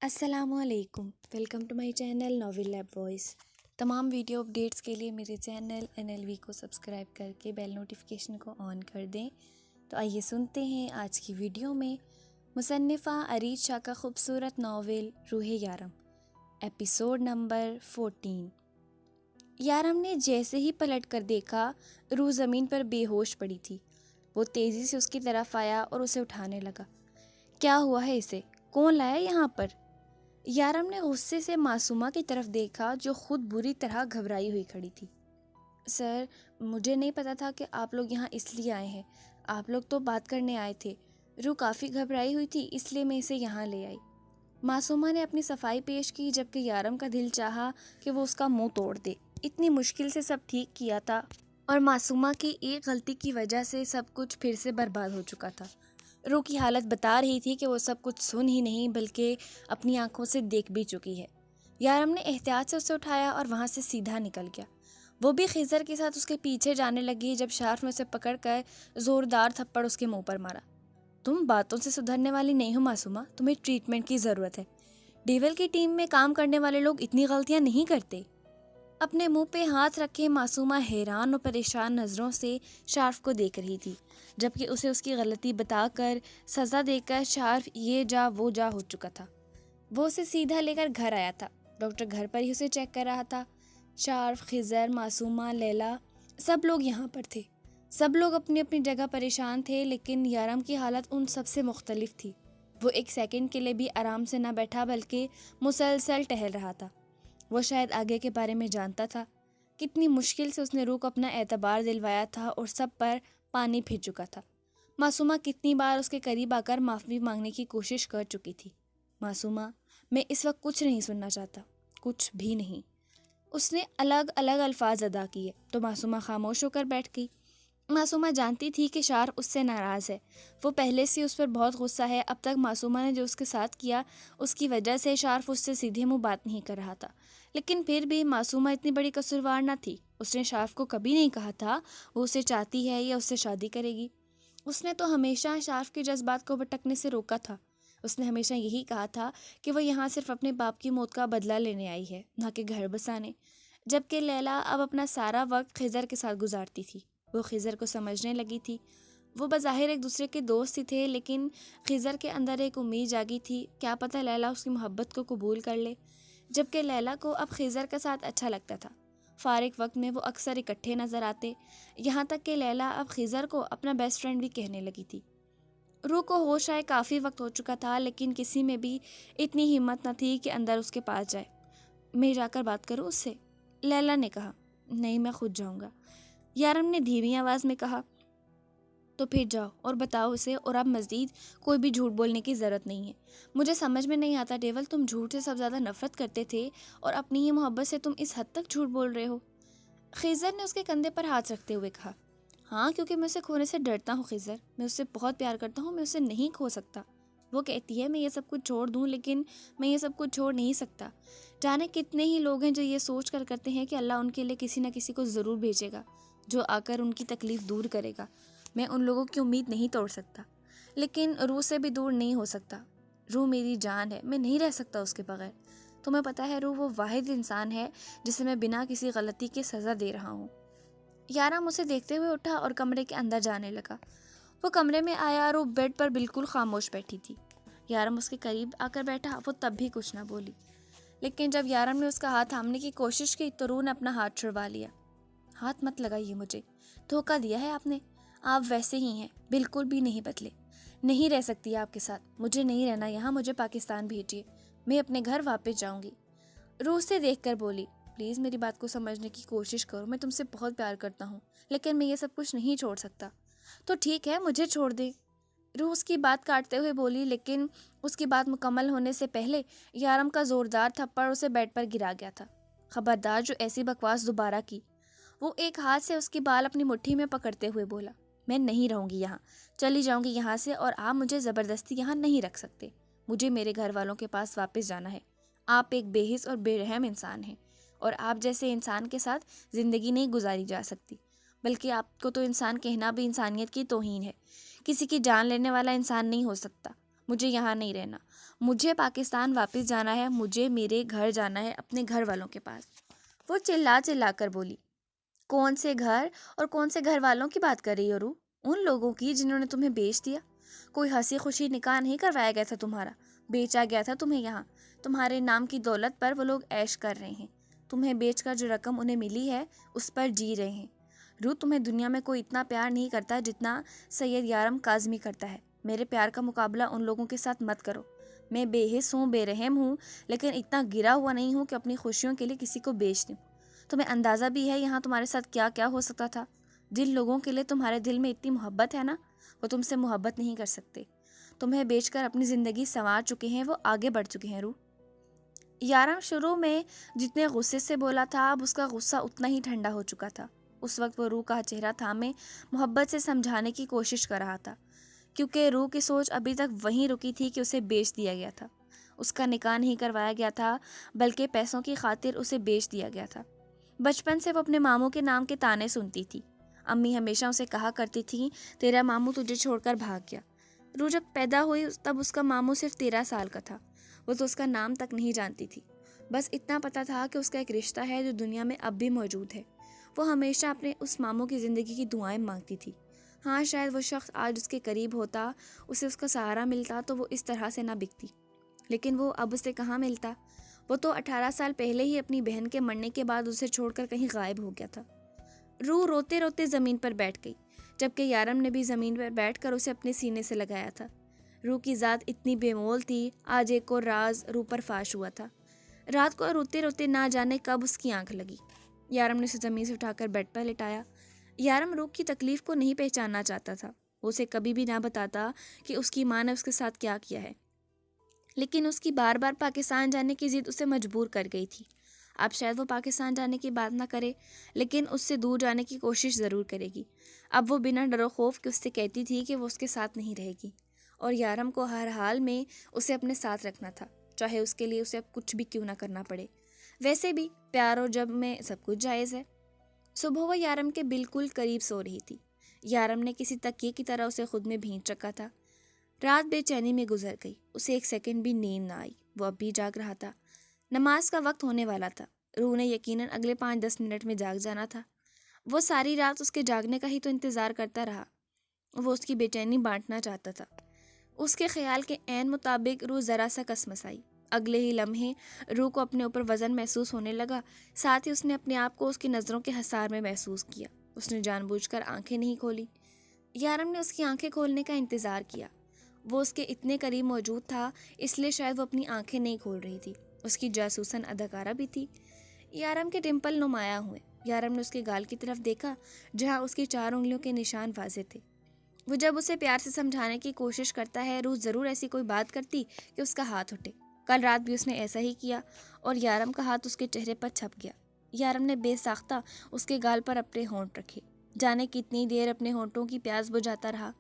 السلام علیکم، welcome to my channel novel lab voice. تمام ویڈیو اپڈیٹس کے لیے میرے چینل NLV کو سبسکرائب کر کے بیل نوٹیفیکیشن کو آن کر دیں۔ تو آئیے سنتے ہیں آج کی ویڈیو میں مصنفہ ارید شاہ کا خوبصورت ناول روح یارم، ایپیسوڈ نمبر 14۔ یارم نے جیسے ہی پلٹ کر دیکھا، روح زمین پر بے ہوش پڑی تھی۔ وہ تیزی سے اس کی طرف آیا اور اسے اٹھانے لگا۔ کیا ہوا ہے اسے؟ کون لایا یہاں پر؟ یارم نے غصے سے معصومہ کی طرف دیکھا جو خود بری طرح گھبرائی ہوئی کھڑی تھی۔ سر، مجھے نہیں پتا تھا کہ آپ لوگ یہاں اس لیے آئے ہیں۔ آپ لوگ تو بات کرنے آئے تھے۔ روح کافی گھبرائی ہوئی تھی، اس لیے میں اسے یہاں لے آئی۔ معصومہ نے اپنی صفائی پیش کی، جبکہ یارم کا دل چاہا کہ وہ اس کا منہ توڑ دے۔ اتنی مشکل سے سب ٹھیک کیا تھا اور معصومہ کی ایک غلطی کی وجہ سے سب کچھ پھر سے برباد ہو چکا تھا۔ روح کی حالت بتا رہی تھی کہ وہ سب کچھ سن ہی نہیں بلکہ اپنی آنکھوں سے دیکھ بھی چکی ہے۔ یارم نے احتیاط سے اسے اٹھایا اور وہاں سے سیدھا نکل گیا۔ وہ بھی خضر کے ساتھ اس کے پیچھے جانے لگی جب شارف نے اسے پکڑ کر زوردار تھپڑ اس کے منہ پر مارا۔ تم باتوں سے سدھرنے والی نہیں ہو معصومہ، تمہیں ٹریٹمنٹ کی ضرورت ہے۔ ڈیول کی ٹیم میں کام کرنے والے لوگ اتنی غلطیاں نہیں کرتے۔ اپنے منہ پہ ہاتھ رکھے معصومہ حیران اور پریشان نظروں سے شارف کو دیکھ رہی تھی، جبکہ اسے اس کی غلطی بتا کر سزا دے کر شارف یہ جا وہ جا ہو چکا تھا۔ وہ اسے سیدھا لے کر گھر آیا تھا۔ ڈاکٹر گھر پر ہی اسے چیک کر رہا تھا۔ شارف، خضر، معصومہ، لیلا، سب لوگ یہاں پر تھے۔ سب لوگ اپنی اپنی جگہ پریشان تھے، لیکن یارم کی حالت ان سب سے مختلف تھی۔ وہ ایک سیکنڈ کے لیے بھی آرام سے نہ بیٹھا بلکہ مسلسل ٹہل رہا تھا۔ وہ شاید آگے کے بارے میں جانتا تھا۔ کتنی مشکل سے اس نے روح کو اپنا اعتبار دلوایا تھا اور سب پر پانی پھر چکا تھا۔ معصومہ کتنی بار اس کے قریب آ کر معافی مانگنے کی کوشش کر چکی تھی۔ معصومہ، میں اس وقت کچھ نہیں سننا چاہتا، کچھ بھی نہیں۔ اس نے الگ الگ الفاظ ادا کیے تو معصومہ خاموش ہو کر بیٹھ گئی۔ معصومہ جانتی تھی کہ شارف اس سے ناراض ہے۔ وہ پہلے سے اس پر بہت غصہ ہے۔ اب تک معصومہ نے جو اس کے ساتھ کیا اس کی وجہ سے شارف اس سے سیدھے منہ بات نہیں کر رہا تھا، لیکن پھر بھی معصومہ اتنی بڑی قصوروار نہ تھی۔ اس نے شارف کو کبھی نہیں کہا تھا وہ اسے چاہتی ہے یا اس سے شادی کرے گی۔ اس نے تو ہمیشہ شارف کے جذبات کو بھٹکنے سے روکا تھا۔ اس نے ہمیشہ یہی کہا تھا کہ وہ یہاں صرف اپنے باپ کی موت کا بدلہ لینے آئی ہے، نہ کہ گھر بسانے۔ جبکہ لیلا اب اپنا سارا وقت خضر کے ساتھ گزارتی تھی۔ وہ خضر کو سمجھنے لگی تھی۔ وہ بظاہر ایک دوسرے کے دوست ہی تھے، لیکن خضر کے اندر ایک امید جاگی تھی، کیا پتہ لیلا اس کی محبت کو قبول کر لے۔ جبکہ لیلا کو اب خضر کا ساتھ اچھا لگتا تھا۔ فارغ وقت میں وہ اکثر اکٹھے نظر آتے، یہاں تک کہ لیلا اب خضر کو اپنا بیسٹ فرینڈ بھی کہنے لگی تھی۔ روح کو ہوش آئے کافی وقت ہو چکا تھا، لیکن کسی میں بھی اتنی ہمت نہ تھی کہ اندر اس کے پاس جائے۔ میں جا کر بات کروں اس سے؟ لیلا نے کہا۔ نہیں، میں خود جاؤں گا، یارم نے دھیمی آواز میں کہا۔ تو پھر جاؤ اور بتاؤ اسے، اور اب مزید کوئی بھی جھوٹ بولنے کی ضرورت نہیں ہے۔ مجھے سمجھ میں نہیں آتا ڈیول، تم جھوٹ سے سب زیادہ نفرت کرتے تھے اور اپنی ہی محبت سے تم اس حد تک جھوٹ بول رہے ہو۔ خضر نے اس کے کندھے پر ہاتھ رکھتے ہوئے کہا۔ ہاں، کیونکہ میں اسے کھونے سے ڈرتا ہوں خضر، میں اس سے بہت پیار کرتا ہوں، میں اسے نہیں کھو سکتا۔ وہ کہتی ہے میں یہ سب کچھ چھوڑ دوں، لیکن میں یہ سب کچھ چھوڑ نہیں سکتا۔ جانے کتنے ہی لوگ ہیں جو یہ سوچ کر کرتے ہیں کہ اللہ ان کے لیے کسی نہ کسی کو ضرور بھیجے گا جو آ کر ان کی تکلیف دور کرے گا۔ میں ان لوگوں کی امید نہیں توڑ سکتا، لیکن روح سے بھی دور نہیں ہو سکتا۔ روح میری جان ہے، میں نہیں رہ سکتا اس کے بغیر۔ تمہیں پتہ ہے روح وہ واحد انسان ہے جسے میں بنا کسی غلطی کے سزا دے رہا ہوں۔ یارم اسے دیکھتے ہوئے اٹھا اور کمرے کے اندر جانے لگا۔ وہ کمرے میں آیا اور وہ بیڈ پر بالکل خاموش بیٹھی تھی۔ یارم اس کے قریب آ کر بیٹھا، وہ تب بھی کچھ نہ بولی، لیکن جب یارم نے اس کا ہاتھ تھامنے کی کوشش کی تو روح نے اپنا ہاتھ چھڑوا لیا۔ ہاتھ مت لگائیے مجھے، دھوکہ دیا ہے آپ نے۔ آپ ویسے ہی ہیں، بالکل بھی نہیں بدلے۔ نہیں رہ سکتی آپ کے ساتھ، مجھے نہیں رہنا یہاں، مجھے پاکستان بھیجیے، میں اپنے گھر واپس جاؤں گی۔ روح سے دیکھ کر بولی، پلیز میری بات کو سمجھنے کی کوشش کرو، میں تم سے بہت پیار کرتا ہوں، لیکن میں یہ سب کچھ نہیں چھوڑ سکتا۔ تو ٹھیک ہے، مجھے چھوڑ دے، روح اس کی بات کاٹتے ہوئے بولی، لیکن اس کی بات مکمل ہونے سے پہلے یارم کا زوردار تھپڑ اسے بیڈ پر گرا گیا تھا۔ خبردار جو ایسی بکواس دوبارہ کی۔ وہ ایک ہاتھ سے اس کی بال اپنی مٹھی میں پکڑتے ہوئے بولا، میں نہیں رہوں گی یہاں، چلی جاؤں گی یہاں سے، اور آپ مجھے زبردستی یہاں نہیں رکھ سکتے۔ مجھے میرے گھر والوں کے پاس واپس جانا ہے۔ آپ ایک بے حس اور بے رحم انسان ہیں، اور آپ جیسے انسان کے ساتھ زندگی نہیں گزاری جا سکتی، بلکہ آپ کو تو انسان کہنا بھی انسانیت کی توہین ہے۔ کسی کی جان لینے والا انسان نہیں ہو سکتا۔ مجھے یہاں نہیں رہنا، مجھے پاکستان واپس جانا ہے، مجھے میرے گھر جانا ہے، اپنے گھر والوں کے پاس۔ وہ چلا چلا کر بولی، کون سے گھر اور کون سے گھر والوں کی بات کر رہی ہو روح؟ ان لوگوں کی جنہوں نے تمہیں بیچ دیا۔ کوئی ہنسی خوشی نکاح نہیں کروایا گیا تھا تمہارا، بیچا گیا تھا تمہیں یہاں۔ تمہارے نام کی دولت پر وہ لوگ عیش کر رہے ہیں، تمہیں بیچ کر جو رقم انہیں ملی ہے اس پر جی رہے ہیں۔ روح، تمہیں دنیا میں کوئی اتنا پیار نہیں کرتا جتنا سید یارم کاظمی کرتا ہے۔ میرے پیار کا مقابلہ ان لوگوں کے ساتھ مت کرو۔ میں بے حس ہوں، بے رحم ہوں، لیکن اتنا گرا ہوا نہیں ہوں کہ اپنی خوشیوں کے لیے کسی کو بیچ دوں۔ تمہیں اندازہ بھی ہے یہاں تمہارے ساتھ کیا کیا ہو سکتا تھا؟ جن لوگوں کے لیے تمہارے دل میں اتنی محبت ہے نا، وہ تم سے محبت نہیں کر سکتے۔ تمہیں بیچ کر اپنی زندگی سنوار چکے ہیں، وہ آگے بڑھ چکے ہیں۔ روح، یارم شروع میں جتنے غصے سے بولا تھا، اب اس کا غصہ اتنا ہی ٹھنڈا ہو چکا تھا۔ اس وقت وہ روح کا چہرہ تھامے محبت سے سمجھانے کی کوشش کر رہا تھا، کیونکہ روح کی سوچ ابھی تک وہیں رکی تھی کہ اسے بیچ دیا گیا تھا۔ اس کا نکاح نہیں کروایا گیا تھا، بلکہ پیسوں کی خاطر اسے بیچ دیا گیا تھا۔ بچپن سے وہ اپنے ماموں کے نام کے تانے سنتی تھی۔ امی ہمیشہ اسے کہا کرتی تھیں، تیرا ماموں تجھے چھوڑ کر بھاگ گیا۔ روح جب پیدا ہوئی تب اس کا ماموں صرف 13 سال کا تھا۔ وہ تو اس کا نام تک نہیں جانتی تھی، بس اتنا پتا تھا کہ اس کا ایک رشتہ ہے جو دنیا میں اب بھی موجود ہے۔ وہ ہمیشہ اپنے اس ماموں کی زندگی کی دعائیں مانگتی تھی۔ ہاں، شاید وہ شخص آج اس کے قریب ہوتا، اسے اس کا سہارا ملتا تو وہ اس طرح سے نہ بکتی، لیکن وہ اب اسے کہاں ملتا؟ وہ تو 18 سال پہلے ہی اپنی بہن کے مرنے کے بعد اسے چھوڑ کر کہیں غائب ہو گیا تھا۔ روح روتے روتے زمین پر بیٹھ گئی، جبکہ یارم نے بھی زمین پر بیٹھ کر اسے اپنے سینے سے لگایا تھا۔ روح کی ذات اتنی بے مول تھی، آج ایک اور راز روح پر فاش ہوا تھا۔ رات کو روتے روتے نہ جانے کب اس کی آنکھ لگی۔ یارم نے اسے زمین سے اٹھا کر بیڈ پر لٹایا۔ یارم روح کی تکلیف کو نہیں پہچاننا چاہتا تھا، وہ اسے کبھی بھی نہ بتاتا کہ اس کی ماں نے اس کے ساتھ کیا کیا ہے، لیکن اس کی بار بار پاکستان جانے کی ضد اسے مجبور کر گئی تھی۔ اب شاید وہ پاکستان جانے کی بات نہ کرے، لیکن اس سے دور جانے کی کوشش ضرور کرے گی۔ اب وہ بنا ڈر و خوف کے اس سے کہتی تھی کہ وہ اس کے ساتھ نہیں رہے گی، اور یارم کو ہر حال میں اسے اپنے ساتھ رکھنا تھا، چاہے اس کے لیے اسے اب کچھ بھی کیوں نہ کرنا پڑے۔ ویسے بھی پیار اور جب میں سب کچھ جائز ہے۔ صبح وہ یارم کے بالکل قریب سو رہی تھی۔ یارم نے کسی تکیے کی طرح اسے خود میں بھینچ رکھا تھا۔ رات بے چینی میں گزر گئی، اسے ایک سیکنڈ بھی نیند نہ آئی، وہ اب بھی جاگ رہا تھا۔ نماز کا وقت ہونے والا تھا، روح نے یقیناً اگلے 5-10 منٹ میں جاگ جانا تھا۔ وہ ساری رات اس کے جاگنے کا ہی تو انتظار کرتا رہا، وہ اس کی بے چینی بانٹنا چاہتا تھا۔ اس کے خیال کے عین مطابق روح ذرا سا کسمسائی۔ اگلے ہی لمحے روح کو اپنے اوپر وزن محسوس ہونے لگا، ساتھ ہی اس نے اپنے آپ کو اس کی نظروں کے حصار میں محسوس کیا۔ اس نے جان بوجھ کر آنکھیں نہیں کھولی۔ یارم نے اس کی آنکھیں کھولنے کا انتظار کیا۔ وہ اس کے اتنے قریب موجود تھا، اس لیے شاید وہ اپنی آنکھیں نہیں کھول رہی تھی۔ اس کی جاسوسن اداکارہ بھی تھی۔ یارم کے ڈمپل نمایاں ہوئے۔ یارم نے اس کے گال کی طرف دیکھا، جہاں اس کی 4 انگلیوں کے نشان واضح تھے۔ وہ جب اسے پیار سے سمجھانے کی کوشش کرتا ہے، روح ضرور ایسی کوئی بات کرتی کہ اس کا ہاتھ اٹھے۔ کل رات بھی اس نے ایسا ہی کیا، اور یارم کا ہاتھ اس کے چہرے پر چھپ گیا۔ یارم نے بے ساختہ اس کے گال پر اپنے ہونٹ رکھے، جانے کتنی دیر اپنے ہونٹوں کی پیاس بجھاتا رہا۔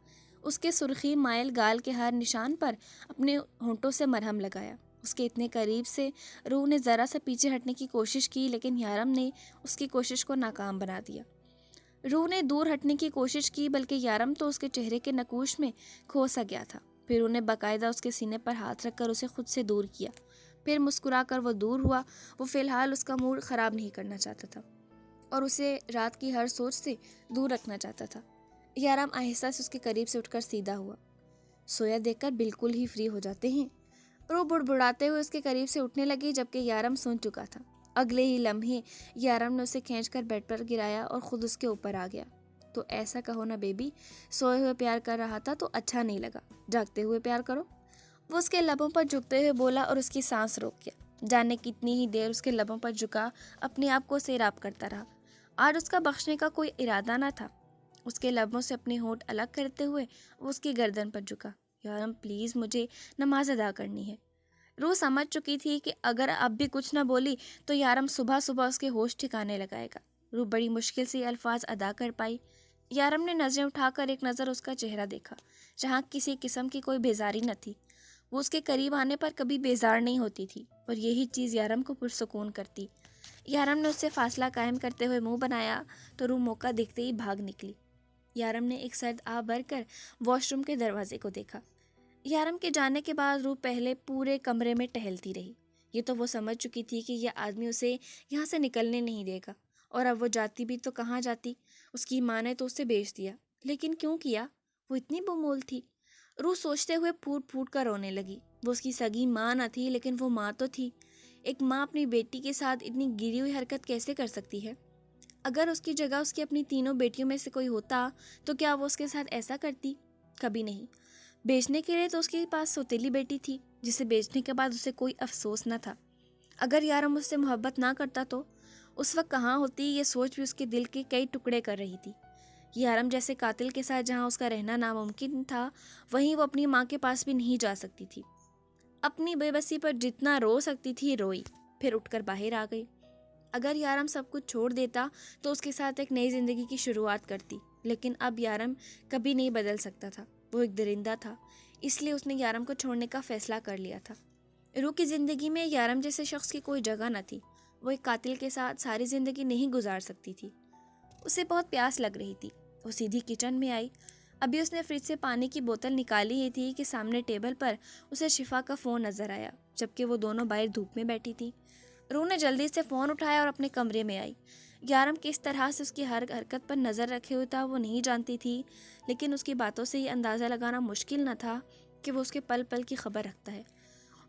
اس کے سرخی مائل گال کے ہر نشان پر اپنے ہونٹوں سے مرہم لگایا۔ اس کے اتنے قریب سے روح نے ذرا سا پیچھے ہٹنے کی کوشش کی، لیکن یارم نے اس کی کوشش کو ناکام بنا دیا۔ روح نے دور ہٹنے کی کوشش کی، بلکہ یارم تو اس کے چہرے کے نقوش میں کھو سا گیا تھا۔ پھر انہیں باقاعدہ اس کے سینے پر ہاتھ رکھ کر اسے خود سے دور کیا۔ پھر مسکرا کر وہ دور ہوا۔ وہ فی الحال اس کا موڈ خراب نہیں کرنا چاہتا تھا، اور اسے رات کی ہر سوچ سے دور رکھنا چاہتا تھا۔ یارم آہستہ سے اس کے قریب سے اٹھ کر سیدھا ہوا۔ سویا دیکھ کر بالکل ہی فری ہو جاتے ہیں۔ روح بڑبڑاتے ہوئے اس کے قریب سے اٹھنے لگی، جبکہ یارم سن چکا تھا۔ اگلے ہی لمحے یارم نے اسے کھینچ کر بیڈ پر گرایا اور خود اس کے اوپر آ گیا۔ تو ایسا کہو نا بیبی، سوئے ہوئے پیار کر رہا تھا تو اچھا نہیں لگا، جاگتے ہوئے پیار کرو۔ وہ اس کے لبوں پر جھکتے ہوئے بولا اور اس کی سانس روک گیا۔ جانے کتنی ہی دیر اس کے لبوں پر جھکا اپنے آپ کو سیراب کرتا رہا۔ آج اس کا بخشنے کا کوئی ارادہ نہ تھا۔ اس کے لبوں سے اپنے ہونٹ الگ کرتے ہوئے وہ اس کی گردن پر جھکا۔ یارم پلیز، مجھے نماز ادا کرنی ہے۔ روح سمجھ چکی تھی کہ اگر اب بھی کچھ نہ بولی تو یارم صبح صبح اس کے ہوش ٹھکانے لگائے گا۔ روح بڑی مشکل سے الفاظ ادا کر پائی۔ یارم نے نظریں اٹھا کر ایک نظر اس کا چہرہ دیکھا، جہاں کسی قسم کی کوئی بیزاری نہ تھی۔ وہ اس کے قریب آنے پر کبھی بیزار نہیں ہوتی تھی، اور یہی چیز یارم کو پرسکون کرتی۔ یارم نے اس سے فاصلہ قائم کرتے ہوئے منہ بنایا تو روح موقع دیکھتے ہی بھاگ نکلی۔ یارم نے ایک سرد آہ بھر کر واش روم کے دروازے کو دیکھا۔ یارم کے جانے کے بعد روح پہلے پورے کمرے میں ٹہلتی رہی۔ یہ تو وہ سمجھ چکی تھی کہ یہ آدمی اسے یہاں سے نکلنے نہیں دے گا، اور اب وہ جاتی بھی تو کہاں جاتی؟ اس کی ماں نے تو اسے بیچ دیا، لیکن کیوں کیا؟ وہ اتنی بمول تھی۔ روح سوچتے ہوئے پھوٹ پھوٹ کر رونے لگی۔ وہ اس کی سگی ماں نہ تھی، لیکن وہ ماں تو تھی۔ ایک ماں اپنی بیٹی کے ساتھ اتنی گری ہوئی حرکت کیسے کر سکتی ہے؟ اگر اس کی جگہ اس کی اپنی تینوں بیٹیوں میں سے کوئی ہوتا تو کیا وہ اس کے ساتھ ایسا کرتی؟ کبھی نہیں۔ بیچنے کے لیے تو اس کے پاس سوتیلی بیٹی تھی، جسے بیچنے کے بعد اسے کوئی افسوس نہ تھا۔ اگر یارم اس سے محبت نہ کرتا تو اس وقت کہاں ہوتی؟ یہ سوچ بھی اس کے دل کے کئی ٹکڑے کر رہی تھی۔ یارم جیسے قاتل کے ساتھ جہاں اس کا رہنا ناممکن تھا، وہیں وہ اپنی ماں کے پاس بھی نہیں جا سکتی تھی۔ اپنی بے بسی پر جتنا رو سکتی تھی روئی، پھر اٹھ کر باہر آ گئی۔ اگر یارم سب کچھ چھوڑ دیتا تو اس کے ساتھ ایک نئی زندگی کی شروعات کرتی، لیکن اب یارم کبھی نہیں بدل سکتا تھا۔ وہ ایک درندہ تھا، اس لیے اس نے یارم کو چھوڑنے کا فیصلہ کر لیا تھا۔ روح کی زندگی میں یارم جیسے شخص کی کوئی جگہ نہ تھی۔ وہ ایک قاتل کے ساتھ ساری زندگی نہیں گزار سکتی تھی۔ اسے بہت پیاس لگ رہی تھی۔ وہ سیدھی کچن میں آئی۔ ابھی اس نے فریج سے پانی کی بوتل نکالی ہی تھی کہ سامنے ٹیبل پر اسے شفا کا فون نظر آیا، جبکہ وہ دونوں باہر دھوپ میں بیٹھی تھی۔ روح نے جلدی سے فون اٹھایا اور اپنے کمرے میں آئی۔ یارم کس طرح سے اس کی ہر حرکت پر نظر رکھے ہوئے تھا وہ نہیں جانتی تھی، لیکن اس کی باتوں سے یہ اندازہ لگانا مشکل نہ تھا کہ وہ اس کے پل پل کی خبر رکھتا ہے۔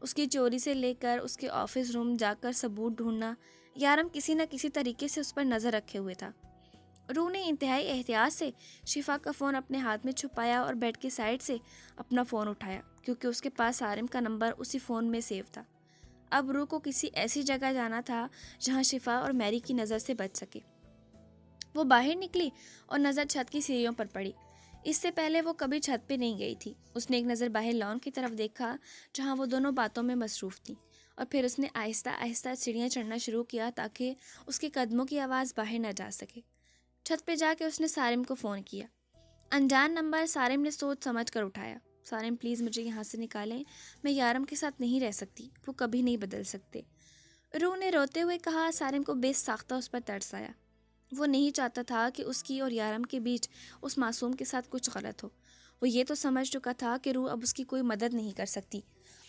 اس کی چوری سے لے کر اس کے آفس روم جا کر ثبوت ڈھونڈنا، یارم کسی نہ کسی طریقے سے اس پر نظر رکھے ہوئے تھا۔ روح نے انتہائی احتیاط سے شفا کا فون اپنے ہاتھ میں چھپایا اور بیڈ کی سائڈ سے اپنا فون اٹھایا، کیونکہ اس کے پاس سارم کا نمبر اسی فون میں سیو تھا۔ اب روح کو کسی ایسی جگہ جانا تھا جہاں شفا اور میری کی نظر سے بچ سکے۔ وہ باہر نکلی اور نظر چھت کی سیڑھیوں پر پڑی۔ اس سے پہلے وہ کبھی چھت پہ نہیں گئی تھی۔ اس نے ایک نظر باہر لان کی طرف دیکھا جہاں وہ دونوں باتوں میں مصروف تھیں، اور پھر اس نے آہستہ آہستہ سیڑھیاں چڑھنا شروع کیا تاکہ اس کے قدموں کی آواز باہر نہ جا سکے۔ چھت پہ جا کے اس نے سارم کو فون کیا۔ انجان نمبر سارم نے سوچ سمجھ کر اٹھایا۔ سارم پلیز مجھے یہاں سے نکالیں، میں یارم کے ساتھ نہیں رہ سکتی، وہ کبھی نہیں بدل سکتے۔ روح نے روتے ہوئے کہا۔ سارم کو بے ساختہ اس پر ترس آیا۔ وہ نہیں چاہتا تھا کہ اس کی اور یارم کے بیچ اس معصوم کے ساتھ کچھ غلط ہو۔ وہ یہ تو سمجھ چکا تھا کہ روح اب اس کی کوئی مدد نہیں کر سکتی۔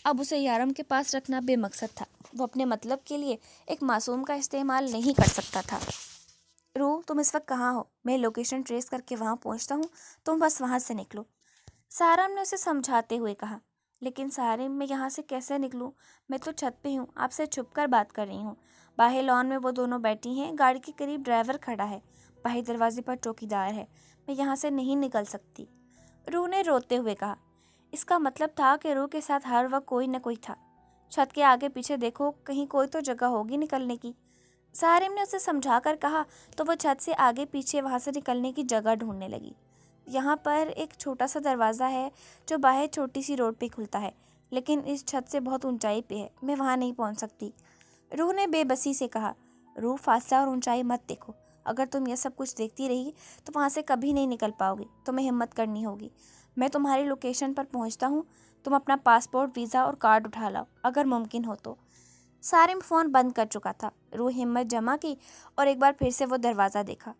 اب اسے یارم کے پاس رکھنا بے مقصد تھا۔ وہ اپنے مطلب کے لیے ایک معصوم کا استعمال نہیں کر سکتا تھا۔ روح تم اس وقت کہاں ہو؟ میں لوکیشن ٹریس کر کے وہاں پہنچتا ہوں، تم بس وہاں سے نکلو، سارم نے اسے سمجھاتے ہوئے کہا۔ لیکن سارم میں یہاں سے کیسے نکلوں؟ میں تو چھت پہ ہوں، آپ سے چھپ کر بات کر رہی ہوں۔ باہر لان میں وہ دونوں بیٹھی ہیں، گاڑی کے قریب ڈرائیور کھڑا ہے، باہر دروازے پر چوکیدار ہے، میں یہاں سے نہیں نکل سکتی، روح نے روتے ہوئے کہا۔ اس کا مطلب تھا کہ روح کے ساتھ ہر وقت کوئی نہ کوئی تھا۔ چھت کے آگے پیچھے دیکھو، کہیں کوئی تو جگہ ہوگی نکلنے کی، سارم نے اسے سمجھا کر کہا۔ تو وہ چھت سے آگے پیچھے وہاں سے نکلنے کی جگہ ڈھونڈنے لگی۔ یہاں پر ایک چھوٹا سا دروازہ ہے جو باہر چھوٹی سی روڈ پہ کھلتا ہے، لیکن اس چھت سے بہت اونچائی پہ ہے، میں وہاں نہیں پہنچ سکتی، روح نے بے بسی سے کہا۔ روح فاصلہ اور اونچائی مت دیکھو، اگر تم یہ سب کچھ دیکھتی رہی تو وہاں سے کبھی نہیں نکل پاؤ گی، تمہیں ہمت کرنی ہوگی۔ میں تمہاری لوکیشن پر پہنچتا ہوں، تم اپنا پاسپورٹ، ویزا اور کارڈ اٹھا لاؤ اگر ممکن ہو تو۔ سارم فون بند کر چکا تھا۔ روح ہمت جمع کی اور ایک بار پھر سے وہ دروازہ دیکھا۔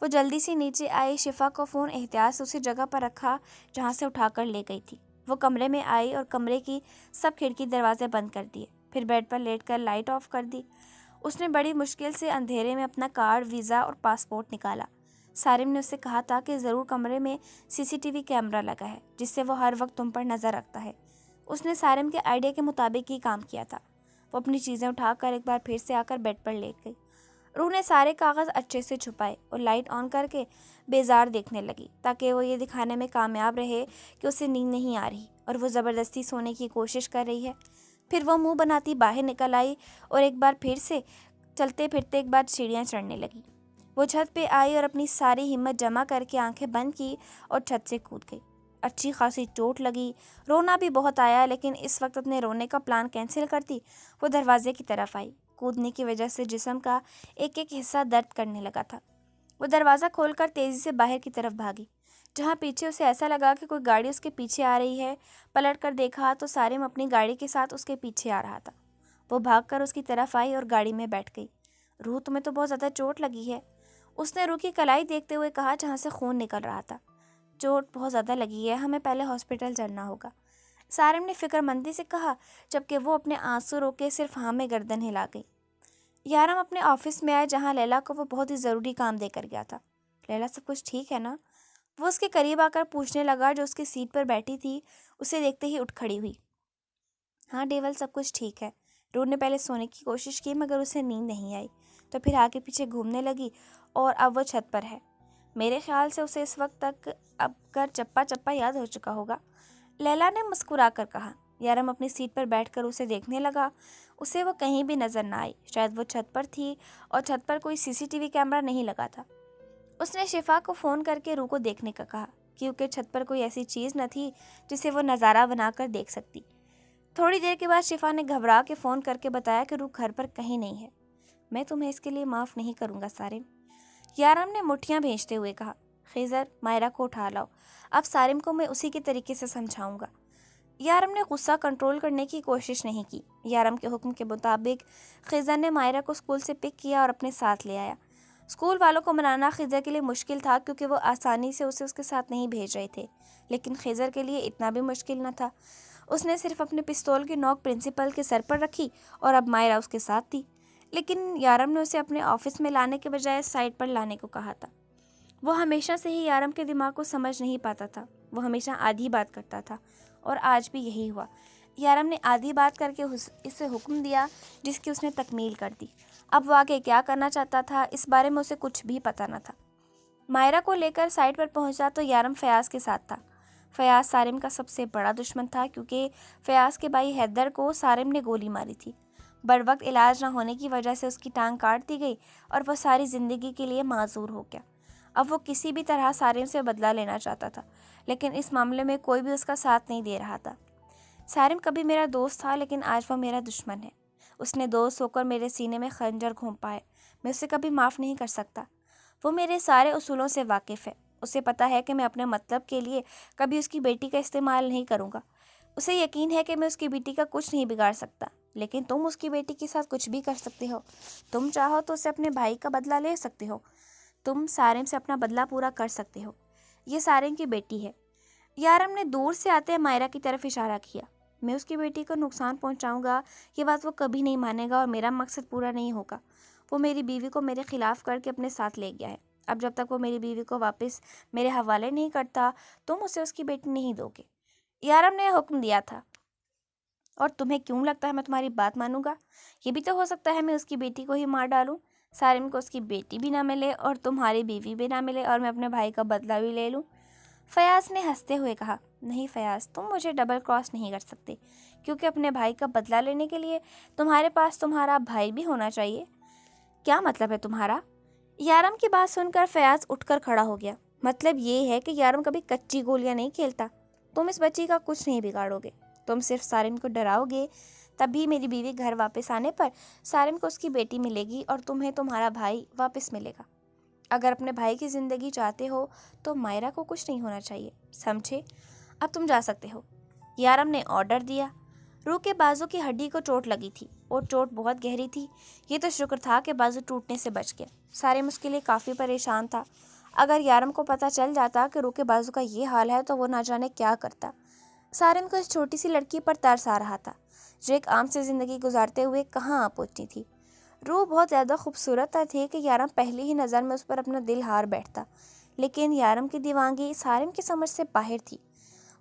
وہ جلدی سے نیچے آئی، شفا کا فون احتیاط سے اسی جگہ پر رکھا جہاں سے اٹھا کر لے گئی تھی۔ وہ کمرے میں آئی اور کمرے کی سب کھڑکی دروازے بند کر دیے، پھر بیڈ پر لیٹ کر لائٹ آف کر دی۔ اس نے بڑی مشکل سے اندھیرے میں اپنا کارڈ، ویزا اور پاسپورٹ نکالا۔ سارم نے اسے کہا تھا کہ ضرور کمرے میں CCTV کیمرہ لگا ہے جس سے وہ ہر وقت تم پر نظر رکھتا ہے۔ اس نے سارم کے آئیڈیا کے مطابق ہی کام کیا تھا۔ وہ اپنی چیزیں اٹھا کر ایک بار پھر سے آ کر بیڈ پر لیٹ گئی۔ روح نے سارے کاغذ اچھے سے چھپائے اور لائٹ آن کر کے بیزار دیکھنے لگی تاکہ وہ یہ دکھانے میں کامیاب رہے کہ اسے نیند نہیں آ رہی اور وہ زبردستی سونے کی کوشش کر رہی ہے۔ پھر وہ منہ بناتی باہر نکل آئی اور ایک بار پھر سے چلتے پھرتے ایک بار سیڑھیاں چڑھنے لگی۔ وہ چھت پہ آئی اور اپنی ساری ہمت جمع کر کے آنکھیں بند کی اور چھت سے کود گئی۔ اچھی خاصی چوٹ لگی، رونا بھی بہت آیا، لیکن اس وقت اپنے رونے کا پلان کینسل کرتی وہ دروازے کی طرف آئی۔ کودنے کی وجہ سے جسم کا ایک ایک حصہ درد کرنے لگا تھا۔ وہ دروازہ کھول کر تیزی سے باہر کی طرف بھاگی، جہاں پیچھے اسے ایسا لگا کہ کوئی گاڑی اس کے پیچھے آ رہی ہے۔ پلٹ کر دیکھا تو سارم اپنی گاڑی کے ساتھ اس کے پیچھے آ رہا تھا۔ وہ بھاگ کر اس کی طرف آئی اور گاڑی میں بیٹھ گئی۔ روح تمہیں تو بہت زیادہ چوٹ لگی ہے، اس نے روح کی کلائی دیکھتے ہوئے کہا جہاں سے خون نکل رہا تھا۔ چوٹ بہت زیادہ لگی ہے، ہمیں پہلے ہاسپٹل چلنا ہوگا، سارم نے فکر مندی سے کہا، جبکہ وہ اپنے آنسو روکے صرف ہاں میں گردن ہلا گئی۔ یارم اپنے آفس میں آئے جہاں لیلا کو وہ بہت ہی ضروری کام دے کر گیا تھا۔ لیلا سب کچھ ٹھیک ہے نا؟ وہ اس کے قریب آ کر پوچھنے لگا جو اس کی سیٹ پر بیٹھی تھی۔ اسے دیکھتے ہی اٹھ کھڑی ہوئی۔ ہاں ڈیول، سب کچھ ٹھیک ہے۔ روح نے پہلے سونے کی کوشش کی مگر اسے نیند نہیں آئی، تو پھر آگے پیچھے گھومنے لگی اور اب وہ چھت پر ہے۔ میرے خیال سے اسے اس وقت تک اب کر چپا چپا یاد ہو چکا ہوگا، لیلا نے مسکرا کر کہا۔ یارم اپنی سیٹ پر بیٹھ کر اسے دیکھنے لگا۔ اسے وہ کہیں بھی نظر نہ آئی۔ شاید وہ چھت پر تھی اور چھت پر کوئی CCTV کیمرہ نہیں لگا تھا۔ اس نے شفا کو فون کر کے روح کو دیکھنے کا کہا، کیونکہ چھت پر کوئی ایسی چیز نہ تھی جسے وہ نظارہ بنا کر دیکھ سکتی۔ تھوڑی دیر کے بعد شفا نے گھبرا کے فون کر کے بتایا کہ روح گھر پر کہیں نہیں ہے۔ میں تمہیں اس کے لیے معاف نہیں کروں گا سارم، یارم نے مٹھیاں بھیجتے ہوئے کہا۔ خیزر، مائرہ کو اٹھا لاؤ، اب سارم کو میں اسی کے طریقے سے سمجھاؤں گا۔ یارم نے غصہ کنٹرول کرنے کی کوشش نہیں کی۔ یارم کے حکم کے مطابق خیزر نے مائرہ کو اسکول سے پک کیا اور اپنے ساتھ لے آیا۔ اسکول والوں کو منانا خیزر کے لیے مشکل تھا کیونکہ وہ آسانی سے اسے اس کے ساتھ نہیں بھیج رہے تھے، لیکن خیزر کے لیے اتنا بھی مشکل نہ تھا۔ اس نے صرف اپنے پستول کی نوک پرنسپل کے سر پر رکھی اور اب مائرہ اس کے ساتھ تھی، لیکن یارم نے اسے اپنے آفس میں لانے کے بجائے سائٹ پر لانے کو کہا تھا۔ وہ ہمیشہ سے ہی یارم کے دماغ کو سمجھ نہیں پاتا تھا۔ وہ ہمیشہ آدھی بات کرتا تھا اور آج بھی یہی ہوا۔ یارم نے آدھی بات کر کے اسے حکم دیا جس کی اس نے تکمیل کر دی۔ اب وہ آگے کیا کرنا چاہتا تھا اس بارے میں اسے کچھ بھی پتہ نہ تھا۔ مائرہ کو لے کر سائٹ پر پہنچا تو یارم فیاض کے ساتھ تھا۔ فیاض سارم کا سب سے بڑا دشمن تھا کیونکہ فیاض کے بھائی حیدر کو سارم نے گولی ماری تھی۔ بروقت علاج نہ ہونے کی وجہ سے اس کی ٹانگ کاٹ دی گئی اور وہ ساری زندگی کے لیے معذور ہو گیا۔ اب وہ کسی بھی طرح سارم سے بدلہ لینا چاہتا تھا، لیکن اس معاملے میں کوئی بھی اس کا ساتھ نہیں دے رہا تھا۔ سارم کبھی میرا دوست تھا لیکن آج وہ میرا دشمن ہے۔ اس نے دوست ہو کر میرے سینے میں خنجر گھونپا ہے۔ میں اسے کبھی معاف نہیں کر سکتا۔ وہ میرے سارے اصولوں سے واقف ہے۔ اسے پتہ ہے کہ میں اپنے مطلب کے لیے کبھی اس کی بیٹی کا استعمال نہیں کروں گا۔ اسے یقین ہے کہ میں اس کی بیٹی کا کچھ نہیں بگاڑ سکتا، لیکن تم اس کی بیٹی کے ساتھ کچھ بھی کر سکتے ہو۔ تم چاہو تو اسے اپنے بھائی کا بدلہ لے سکتے ہو۔ تم سارم سے اپنا بدلہ پورا کر سکتے ہو۔ یہ سارم کی بیٹی ہے۔ یارم نے دور سے آتے مائرہ کی طرف اشارہ کیا۔ میں اس کی بیٹی کو نقصان پہنچاؤں گا یہ بات وہ کبھی نہیں مانے گا اور میرا مقصد پورا نہیں ہوگا۔ وہ میری بیوی کو میرے خلاف کر کے اپنے ساتھ لے گیا ہے۔ اب جب تک وہ میری بیوی کو واپس میرے حوالے نہیں کرتا تم اسے اس کی بیٹی نہیں دو گے، یارم نے حکم دیا تھا۔ اور تمہیں کیوں لگتا ہے میں تمہاری بات مانوں گا؟ یہ بھی تو ہو سکتا ہے میں اس کی بیٹی کو ہی مار ڈالوں، سارم کو اس کی بیٹی بھی نہ ملے اور تمہاری بیوی بھی نہ ملے اور میں اپنے بھائی کا بدلہ بھی لے لوں۔ فیاض نے ہنستے ہوئے کہا، نہیں فیاض، تم مجھے ڈبل کراس نہیں کر سکتے، کیونکہ اپنے بھائی کا بدلہ لینے کے لیے تمہارے پاس تمہارا بھائی بھی ہونا چاہیے۔ کیا مطلب ہے تمہارا؟ یارم کی بات سن کر فیاض اٹھ کر کھڑا ہو گیا۔ مطلب یہ ہے کہ یارم کبھی کچی گولیاں نہیں کھیلتا۔ تم اس بچی کا کچھ نہیں بگاڑو گے، تم صرف سارم کو ڈراؤ گے، تبھی میری بیوی گھر واپس آنے پر سارم کو اس کی بیٹی ملے گی اور تمہیں تمہارا بھائی واپس ملے گا۔ اگر اپنے بھائی کی زندگی چاہتے ہو تو مائرہ کو کچھ نہیں ہونا چاہیے، سمجھے؟ اب تم جا سکتے ہو، یارم نے آرڈر دیا۔ روح کے بازو کی ہڈی کو چوٹ لگی تھی اور چوٹ بہت گہری تھی۔ یہ تو شکر تھا کہ بازو ٹوٹنے سے بچ گیا۔ سارم اس کے لیے کافی پریشان تھا۔ اگر یارم کو پتہ چل جاتا کہ روح کے بازو کا یہ حال ہے تو وہ نہ جانے کیا کرتا۔ سارم کو اس چھوٹی سی لڑکی پر ترس آ رہا تھا جو ایک عام سے زندگی گزارتے ہوئے کہاں آ پہنچی تھی۔ روح بہت زیادہ خوبصورت تھی کہ یارم پہلی ہی نظر میں اس پر اپنا دل ہار بیٹھتا، لیکن یارم کی دیوانگی سارم کی سمجھ سے باہر تھی۔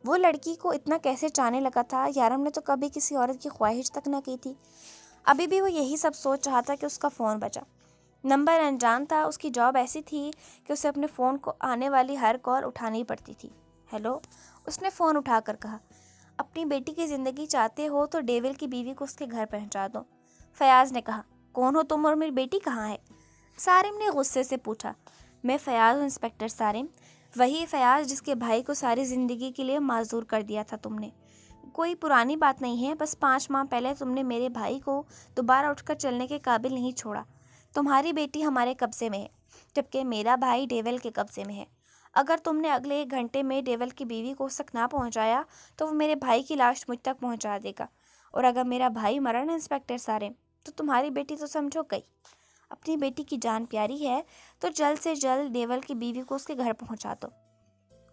وہ لڑکی کو اتنا کیسے چاہنے لگا تھا؟ یارم نے تو کبھی کسی عورت کی خواہش تک نہ کی تھی۔ ابھی بھی وہ یہی سب سوچ رہا تھا کہ اس کا فون بجا۔ نمبر انجان تھا۔ اس کی جاب ایسی تھی کہ اسے اپنے فون کو آنے والی ہر کال اٹھانی پڑتی تھی۔ ہیلو، اس نے فون اٹھا کر کہا۔ اپنی بیٹی کی زندگی چاہتے ہو تو ڈیول کی بیوی کو اس کے گھر پہنچا دو، فیاض نے کہا۔ کون ہو تم اور میری بیٹی کہاں ہے؟ سارم نے غصے سے پوچھا۔ میں فیاض ہوں، انسپکٹر سارم، وہی فیاض جس کے بھائی کو ساری زندگی کے لیے معذور کر دیا تھا تم نے۔ کوئی پرانی بات نہیں ہے، بس 5 ماہ پہلے تم نے میرے بھائی کو دوبارہ اٹھ کر چلنے کے قابل نہیں چھوڑا۔ تمہاری بیٹی ہمارے قبضے میں ہے جبکہ میرا بھائی ڈیول کے قبضے میں ہے۔ اگر تم نے اگلے 1 گھنٹے میں ڈیول کی بیوی کو اس تک نہ پہنچایا تو وہ میرے بھائی کی لاش مجھ تک پہنچا دے گا، اور اگر میرا بھائی مرا نا انسپکٹر سارم تو تمہاری بیٹی تو سمجھو گئی۔ اپنی بیٹی کی جان پیاری ہے تو جلد سے جلد ڈیول کی بیوی کو اس کے گھر پہنچا دو۔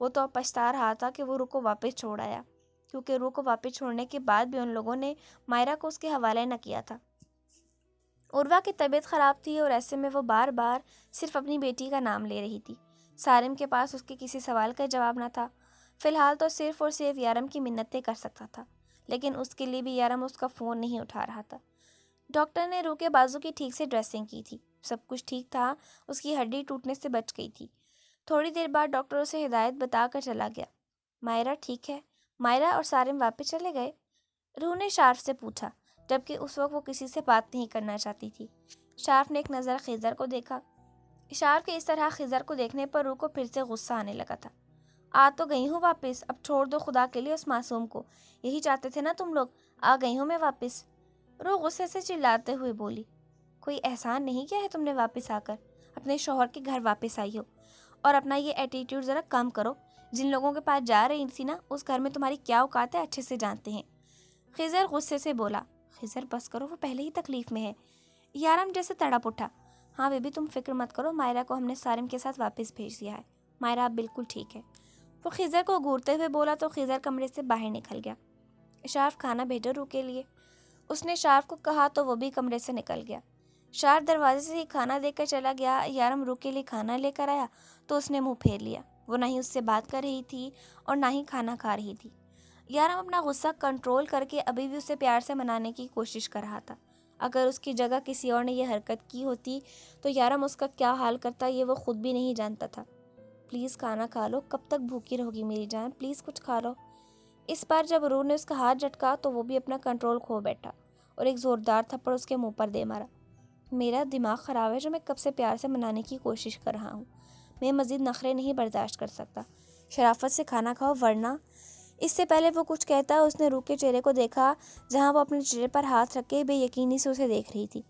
وہ تو اب پچھتا رہا تھا کہ وہ روح کو واپس چھوڑ آیا، کیونکہ روح کو واپس چھوڑنے کے بعد بھی ان لوگوں نے مائرہ کو اس کے حوالے نہ کیا تھا۔ عروہ کی طبیعت خراب تھی اور ایسے میں وہ بار بار صرف اپنی بیٹی کا نام لے رہی تھی۔ سارم کے پاس اس کے کسی سوال کا جواب نہ تھا۔ فی الحال تو صرف اور صرف یارم کی منتیں کر سکتا تھا، لیکن اس کے لیے بھی یارم اس کا فون نہیں اٹھا رہا تھا۔ ڈاکٹر نے روح کے بازو کی ٹھیک سے ڈریسنگ کی تھی، سب کچھ ٹھیک تھا، اس کی ہڈی ٹوٹنے سے بچ گئی تھی۔ تھوڑی دیر بعد ڈاکٹر اسے ہدایت بتا کر چلا گیا۔ مائرہ ٹھیک ہے؟ مائرہ اور سارم واپس چلے گئے؟ روح نے شارف سے پوچھا، جبکہ اس وقت وہ کسی سے بات نہیں کرنا چاہتی تھی۔ شارف نے ایک نظر خضر کو دیکھا۔ شارف کے اس طرح خضر کو دیکھنے پر روح کو پھر سے غصہ آنے لگا تھا۔ آ تو گئی ہوں واپس، اب چھوڑ دو خدا کے لیے اس معصوم کو، یہی چاہتے تھے نا تم لوگ، آ گئی ہوں میں واپس۔ روح غصے سے چلاتے ہوئے بولی، کوئی احسان نہیں کیا ہے تم نے واپس آ کر، اپنے شوہر کے گھر واپس آئی ہو، اور اپنا یہ ایٹیٹیوڈ ذرا کم کرو، جن لوگوں کے پاس جا رہی تھی نا اس گھر میں تمہاری کیا اوقات ہے اچھے سے جانتے ہیں۔ خضر غصے سے بولا، خضر بس کرو، وہ پہلے ہی تکلیف میں ہے۔ یارم جیسے تڑپ اٹھا، ہاں بیبی تم فکر مت کرو، مائرہ کو ہم نے سارم کے ساتھ واپس بھیج دیا ہے، مائرہ اب بالکل ٹھیک ہے۔ وہ خضر کو گھورتے ہوئے بولا تو خضر کمرے سے باہر نکل گیا۔ شارف کھانا بھیجو روح کے لیے، اس نے شارف کو کہا تو وہ بھی کمرے سے نکل گیا۔ شارف دروازے سے ہی کھانا دے کر چلا گیا۔ یارم روح کے لیے کھانا لے کر آیا تو اس نے منہ پھیر لیا، وہ نہ ہی اس سے بات کر رہی تھی اور نہ ہی کھانا کھا رہی تھی۔ یارم اپنا غصہ کنٹرول کر کے ابھی بھی اسے پیار سے منانے کی کوشش کر رہا تھا۔ اگر اس کی جگہ کسی اور نے یہ حرکت کی ہوتی تو یارم اس کا کیا حال کرتا یہ وہ خود بھی نہیں جانتا تھا۔ پلیز کھانا کھا لو، کب تک بھوکی رہوگی میری جان، پلیز کچھ کھا لو۔ اس بار جب روح نے اس کا ہاتھ جھٹکا تو وہ بھی اپنا کنٹرول کھو بیٹھا اور ایک زوردار تھپڑ اس کے منہ پر دے مارا۔ میرا دماغ خراب ہے جو میں کب سے پیار سے منانے کی کوشش کر رہا ہوں، میں مزید نخرے نہیں برداشت کر سکتا، شرافت سے کھانا کھاؤ ورنہ۔ اس سے پہلے وہ کچھ کہتا اس نے روح کے چہرے کو دیکھا جہاں وہ اپنے چہرے پر ہاتھ رکھ کے بے یقینی سے اسے دیکھ رہی تھی۔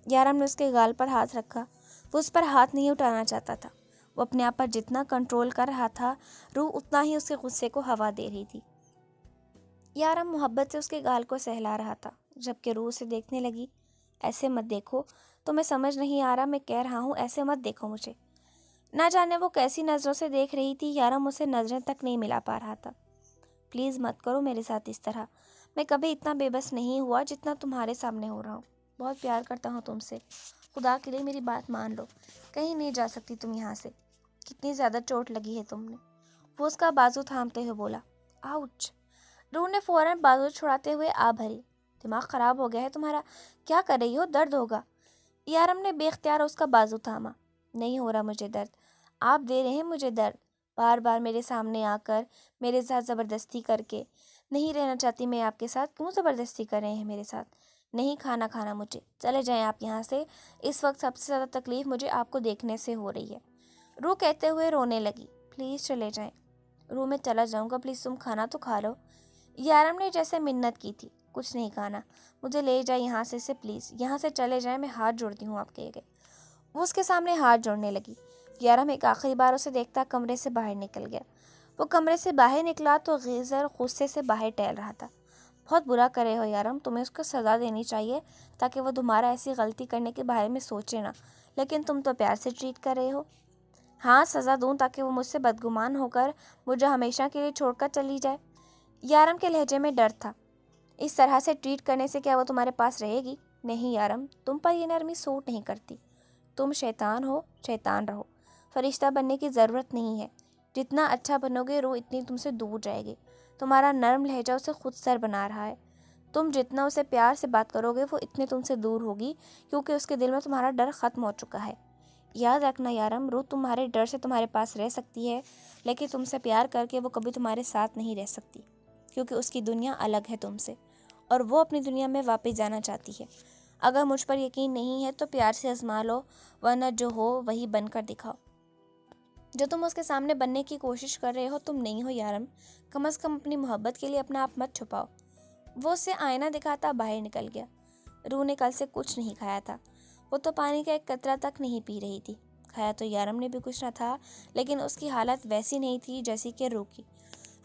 یارم نے اس کے گال پر ہاتھ رکھا، وہ اس پر ہاتھ نہیں اٹھانا چاہتا تھا۔ وہ اپنے آپ پر جتنا کنٹرول کر رہا تھا روح اتنا ہی اس کے غصے کو ہوا دے رہی تھی۔ یارم محبت سے اس کے گال کو سہلا رہا تھا، جبکہ روح اسے دیکھنے لگی۔ ایسے مت دیکھو، تمہیں سمجھ نہیں آ رہا، میں کہہ رہا ہوں ایسے مت دیکھو مجھے۔ نہ جانے وہ کیسی نظروں سے دیکھ رہی تھی، یارم اسے نظریں تک نہیں ملا پا رہا تھا۔ پلیز مت کرو میرے ساتھ اس طرح، میں کبھی اتنا بے بس نہیں ہوا جتنا تمہارے سامنے ہو رہا ہوں، بہت پیار کرتا ہوں تم سے، خدا کے لیے میری بات مان لو، کہیں نہیں جا سکتی تم یہاں سے، کتنی زیادہ چوٹ لگی ہے تم نے۔ وہ اس کا بازو تھامتے ہوئے بولا، آؤچ۔ روح نے فوراً بازو چھڑاتے ہوئے آ بھری، دماغ خراب ہو گیا ہے تمہارا، کیا کر رہی ہو، درد ہوگا۔ یارم نے بے اختیار اس کا بازو تھاما، نہیں ہو رہا مجھے درد، آپ دے رہے ہیں مجھے درد، بار بار میرے سامنے آ کر میرے ساتھ زبردستی کر کے، نہیں رہنا چاہتی میں آپ کے ساتھ، کیوں زبردستی کر رہے ہیں میرے ساتھ، نہیں کھانا کھانا مجھے، چلے جائیں آپ یہاں سے، اس وقت سب سے زیادہ تکلیف مجھے آپ کو دیکھنے سے ہو رہی ہے۔ روح کہتے ہوئے رونے لگی، پلیز چلے جائیں۔ روح میں چلا جاؤں گا، پلیز تم کھانا تو کھا لو۔ یارم نے جیسے منت کی تھی، کچھ نہیں کھانا، مجھے لے جائے یہاں سے پلیز، یہاں سے چلے جائیں، میں ہاتھ جوڑتی ہوں آپ کے گئے۔ وہ اس کے سامنے ہاتھ جوڑنے لگی۔ یارم ایک آخری بار اسے دیکھتا کمرے سے باہر نکل گیا۔ وہ کمرے سے باہر نکلا تو خضر غصے سے باہر ٹہل رہا تھا۔ بہت برا کرے ہو یارم، تمہیں اس کو سزا دینی چاہیے تاکہ وہ دوبارہ ایسی غلطی کرنے کے بارے میں سوچے نہ، لیکن تم تو پیار سے ٹریٹ کر رہے ہو۔ ہاں سزا دوں تاکہ وہ مجھ سے بدگمان ہو کر مجھے ہمیشہ کے لیے چھوڑ کر چلی جائے۔ یارم کے لہجے میں ڈر تھا، اس طرح سے ٹریٹ کرنے سے کیا وہ تمہارے پاس رہے گی؟ نہیں یارم، تم پر یہ نرمی سوٹ نہیں کرتی، تم شیطان ہو، شیطان رہو، فرشتہ بننے کی ضرورت نہیں ہے، جتنا اچھا بنو گے روح اتنی تم سے دور جائے گی، تمہارا نرم لہجہ اسے خود سر بنا رہا ہے، تم جتنا اسے پیار سے بات کرو گے وہ اتنے تم سے دور ہوگی کیونکہ اس کے دل میں تمہارا ڈر ختم ہو چکا ہے۔ یاد رکھنا یارم، روح تمہارے ڈر سے تمہارے پاس رہ سکتی ہے لیکن تم سے پیار کر کے وہ کبھی تمہارے ساتھ نہیں رہ سکتی، کیونکہ اس کی دنیا الگ ہے تم سے اور وہ اپنی دنیا میں واپس جانا چاہتی ہے۔ اگر مجھ پر یقین نہیں ہے تو پیار سے آزما لو، ورنہ جو ہو وہی بن کر دکھاؤ، جو تم اس کے سامنے بننے کی کوشش کر رہے ہو تم نہیں ہو یارم، کم از کم اپنی محبت کے لیے اپنا آپ مت چھپاؤ۔ وہ اسے آئینہ دکھاتا باہر نکل گیا۔ روح نے کل سے کچھ نہیں کھایا تھا، وہ تو پانی کا ایک قطرہ تک نہیں پی رہی تھی، کھایا تو یارم نے بھی کچھ نہ تھا، لیکن اس کی حالت ویسی نہیں تھی جیسی کہ روح کی۔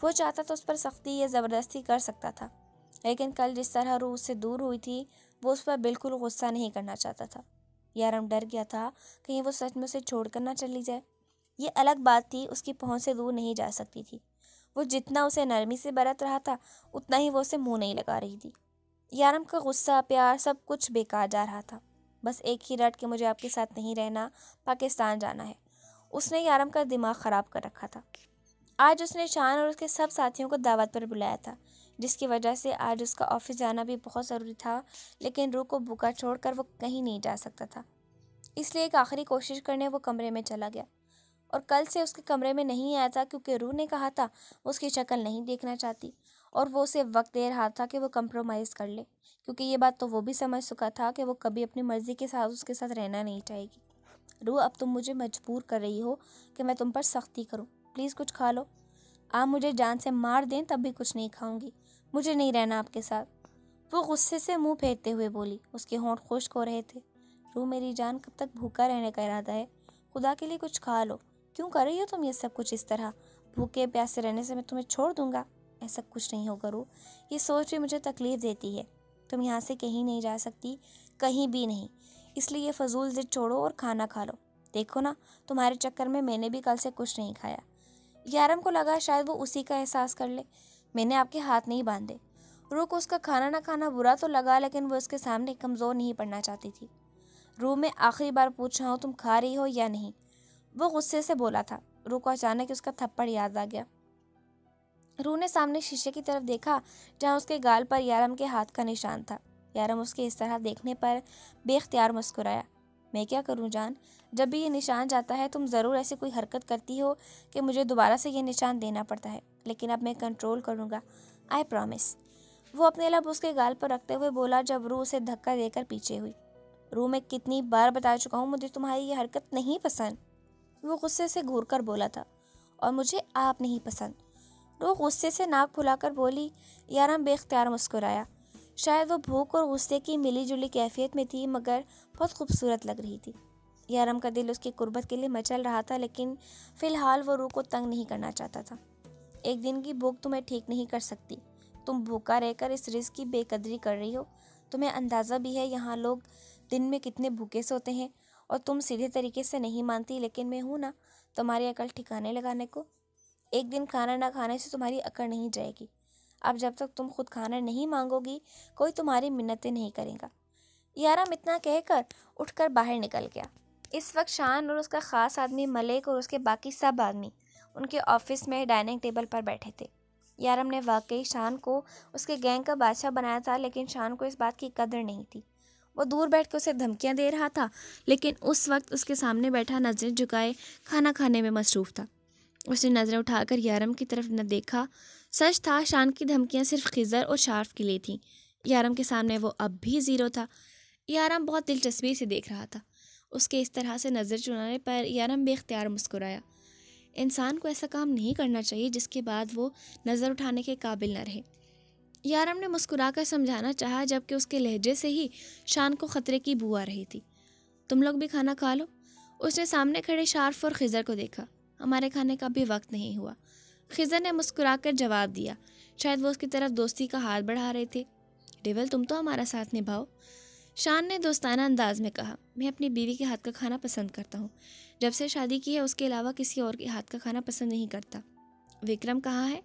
وہ چاہتا تو اس پر سختی یا زبردستی کر سکتا تھا، لیکن کل جس طرح روح اس سے دور ہوئی تھی وہ اس پر بالکل غصہ نہیں کرنا چاہتا تھا۔ یارم ڈر گیا تھا کہیں وہ سچ میں اسے چھوڑ کر نہ چلی جائے۔ یہ الگ بات تھی، اس کی پہنچ سے دور نہیں جا سکتی تھی۔ وہ جتنا اسے نرمی سے برت رہا تھا اتنا ہی وہ اسے منہ نہیں لگا رہی تھی۔ یارم کا غصہ، پیار، سب کچھ بیکار جا رہا تھا۔ بس ایک ہی رٹ کہ مجھے آپ کے ساتھ نہیں رہنا، پاکستان جانا ہے۔ اس نے یارم کا دماغ خراب کر رکھا تھا۔ آج اس نے شان اور اس کے سب ساتھیوں کو دعوت پر بلایا تھا، جس کی وجہ سے آج اس کا آفس جانا بھی بہت ضروری تھا، لیکن روح کو بھوکا چھوڑ کر وہ کہیں نہیں جا سکتا تھا۔ اس لیے ایک آخری کوشش کرنے وہ کمرے میں چلا گیا، اور کل سے اس کے کمرے میں نہیں آیا تھا کیونکہ روح نے کہا تھا وہ اس کی شکل نہیں دیکھنا چاہتی، اور وہ اسے وقت دے رہا تھا کہ وہ کمپرومائز کر لے، کیونکہ یہ بات تو وہ بھی سمجھ چکا تھا کہ وہ کبھی اپنی مرضی کے ساتھ اس کے ساتھ رہنا نہیں چاہے گی۔ روح، اب تم مجھے مجبور کر رہی ہو کہ میں تم پر سختی کروں، پلیز کچھ کھا لو۔ آپ مجھے جان سے مار دیں تب بھی کچھ نہیں کھاؤں گی، مجھے نہیں رہنا آپ کے ساتھ۔ وہ غصے سے منہ پھیرتے ہوئے بولی، اس کے ہونٹ خشک ہو رہے تھے۔ روح میری جان، کب تک بھوکا رہنے کا ارادہ ہے؟ خدا کے لیے کچھ کھا لو۔ کیوں کر رہی ہو تم یہ سب کچھ اس طرح؟ بھوکے پیاسے رہنے سے میں تمہیں چھوڑ دوں گا؟ ایسا کچھ نہیں ہوگا روح، یہ سوچ بھی مجھے تکلیف دیتی ہے۔ تم یہاں سے کہیں نہیں جا سکتی، کہیں بھی نہیں، اس لیے یہ فضول ضد چھوڑو اور کھانا کھا لو۔ دیکھو نا، تمہارے چکر میں نے بھی کل سے کچھ نہیں کھایا۔ یارم کو لگا شاید وہ اسی کا احساس کر لے۔ میں نے آپ کے ہاتھ نہیں باندھے۔ روح کو اس کا کھانا نہ کھانا برا تو لگا، لیکن وہ اس کے سامنے کمزور نہیں پڑنا چاہتی تھی۔ روح، میں آخری بار پوچھ رہا ہوں، تم کھا رہی ہو یا نہیں؟ وہ غصے سے بولا تھا۔ روح کو اچانک اس کا تھپڑ یاد آ گیا۔ روح نے سامنے شیشے کی طرف دیکھا جہاں اس کے گال پر یارم کے ہاتھ کا نشان تھا۔ یارم اس کے اس طرح دیکھنے پر بے اختیار مسکرایا۔ میں کیا کروں جان؟ جب بھی یہ نشان جاتا ہے تم ضرور ایسی کوئی حرکت کرتی ہو کہ مجھے دوبارہ سے یہ نشان دینا پڑتا ہے، لیکن اب میں کنٹرول کروں گا، آئی پرومس۔ وہ اپنے لب اس کے گال پر رکھتے ہوئے بولا جب روح اسے دھکا دے کر پیچھے ہوئی۔ روح، میں کتنی بار بتا چکا ہوں مجھے تمہاری یہ حرکت نہیں پسند۔ وہ غصے سے گھور کر بولا تھا، اور مجھے آپ نہیں پسند۔ روح غصے سے ناک پھلا کر بولی۔ یارم بے اختیار مسکرایا۔ شاید وہ بھوک اور غصے کی ملی جلی کیفیت میں تھی، مگر بہت خوبصورت لگ رہی تھی۔ یارم کا دل اس کی قربت کے لیے مچل رہا تھا، لیکن فی الحال وہ روح کو تنگ نہیں کرنا چاہتا تھا۔ ایک دن کی بھوک تمہیں ٹھیک نہیں کر سکتی۔ تم بھوکا رہ کر اس رزق کی بے قدری کر رہی ہو۔ تمہیں اندازہ بھی ہے یہاں لوگ دن میں کتنے بھوکے سوتے ہیں، اور تم سیدھے طریقے سے نہیں مانتی، لیکن میں ہوں نا تمہاری عقل ٹھکانے لگانے کو۔ ایک دن کھانا نہ کھانے سے تمہاری عقل نہیں جائے گی۔ اب جب تک تم خود کھانا نہیں مانگو گی کوئی تمہاری منتیں نہیں کرے گا۔ یارم اتنا کہہ کر اٹھ کر باہر نکل گیا۔ اس وقت شان اور اس کا خاص آدمی ملک اور اس کے باقی سب آدمی ان کے آفس میں ڈائننگ ٹیبل پر بیٹھے تھے۔ یارم نے واقعی شان کو اس کے گینگ کا بادشاہ بنایا تھا، لیکن شان کو اس بات کی قدر نہیں تھی۔ وہ دور بیٹھ کے اسے دھمکیاں دے رہا تھا، لیکن اس وقت اس کے سامنے بیٹھا نظریں جھکائے کھانا کھانے میں مصروف تھا۔ اس نے نظریں اٹھا کر یارم کی طرف نہ دیکھا۔ سچ تھا، شان کی دھمکیاں صرف خضر اور شارف کے لیے تھیں۔ یارم کے سامنے وہ اب بھی زیرو تھا۔ یارم بہت دلچسپی سے دیکھ رہا تھا۔ اس کے اس طرح سے نظر چنانے پر یارم بے اختیار مسکرایا۔ انسان کو ایسا کام نہیں کرنا چاہیے جس کے بعد وہ نظر اٹھانے کے قابل نہ رہے۔ یارم نے مسکرا کر سمجھانا چاہا، جبکہ اس کے لہجے سے ہی شان کو خطرے کی بو آ رہی تھی۔ تم لوگ بھی کھانا کھا لو۔ اس نے سامنے کھڑے شارف اور خضر کو دیکھا۔ ہمارے کھانے کا بھی وقت نہیں ہوا۔ خضر نے مسکرا کر جواب دیا، شاید وہ اس کی طرف دوستی کا ہاتھ بڑھا رہے تھے۔ ڈیول، تم تو ہمارا ساتھ نبھاؤ۔ شان نے دوستانہ انداز میں کہا، میں اپنی بیوی کے ہاتھ کا کھانا پسند کرتا ہوں۔ جب سے شادی کی ہے اس کے علاوہ کسی اور کے ہاتھ کا کھانا پسند نہیں کرتا۔ وکرم کہاں ہے؟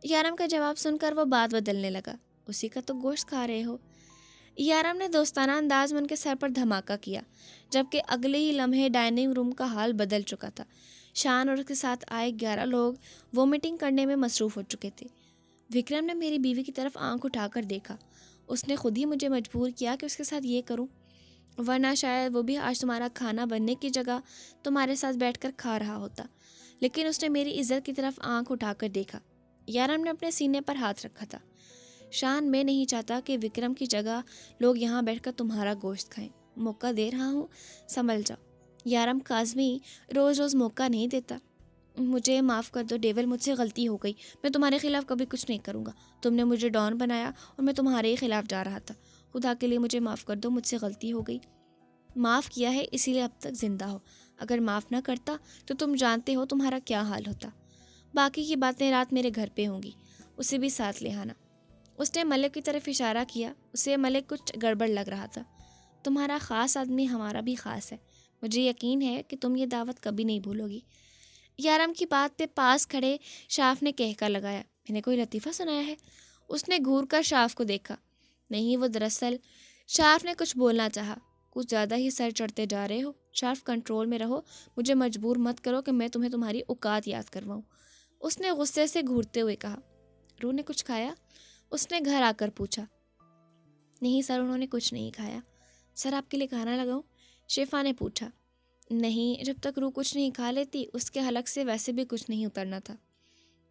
یارم کا جواب سن کر وہ بات بدلنے لگا، اسی کا تو گوشت کھا رہے ہو۔ یارم نے دوستانہ انداز میں ان کے سر پر دھماکہ کیا، جبکہ اگلے ہی لمحے ڈائننگ روم کا حال بدل چکا تھا۔ شان اور اس کے ساتھ آئے 11 لوگ وومیٹنگ کرنے میں مصروف ہو چکے تھے۔ وکرم نے میری بیوی کی طرف آنکھ اٹھا کر دیکھا۔ اس نے خود ہی مجھے مجبور کیا کہ اس کے ساتھ یہ کروں، ورنہ شاید وہ بھی آج تمہارا کھانا بننے کی جگہ تمہارے ساتھ بیٹھ کر کھا رہا ہوتا۔ لیکن اس نے میری عزت کی طرف آنکھ اٹھا کر دیکھا۔ یارم نے اپنے سینے پر ہاتھ رکھا تھا۔ شان، میں نہیں چاہتا کہ وکرم کی جگہ لوگ یہاں بیٹھ کر تمہارا گوشت کھائیں۔ موقع دے رہا ہوں، سنبھل جاؤ۔ یارم، کاظمی روز روز موقع نہیں دیتا۔ مجھے معاف کر دو ڈیول، مجھ سے غلطی ہو گئی۔ میں تمہارے خلاف کبھی کچھ نہیں کروں گا۔ تم نے مجھے ڈان بنایا اور میں تمہارے ہی خلاف جا رہا تھا۔ خدا کے لیے مجھے معاف کر دو، مجھ سے غلطی ہو گئی۔ معاف کیا ہے اسی لیے اب تک زندہ ہو، اگر معاف نہ کرتا تو تم جانتے ہو تمہارا کیا حال ہوتا۔ باقی کی باتیں رات میرے گھر پہ ہوں گی، اسے بھی ساتھ لے آنا۔ اس نے ملک کی طرف اشارہ کیا۔ اسے ملک کچھ گڑبڑ لگ رہا تھا۔ تمہارا خاص آدمی ہمارا بھی خاص ہے، مجھے یقین ہے کہ تم یہ دعوت کبھی نہیں بھولو گی۔ یارم کی بات پہ پاس کھڑے شاف نے کہکا لگایا، میں نے کوئی لطیفہ سنایا ہے؟ اس نے گھور کر شاف کو دیکھا۔ نہیں، وہ دراصل شاف نے کچھ بولنا چاہا۔ کچھ زیادہ ہی سر چڑھتے جا رہے ہو شاف، کنٹرول میں رہو، مجھے مجبور مت کرو کہ میں تمہیں تمہاری اوقات یاد کرواؤں، اس نے غصے سے گھورتے ہوئے کہا۔ روح نے کچھ کھایا؟ اس نے گھر آ کر پوچھا۔ نہیں سر، انہوں نے کچھ نہیں کھایا۔ سر آپ کے لیے کھانا لگاؤں؟ شفا نے پوچھا۔ نہیں، جب تک روح کچھ نہیں کھا لیتی اس کے حلق سے ویسے بھی کچھ نہیں اترنا تھا۔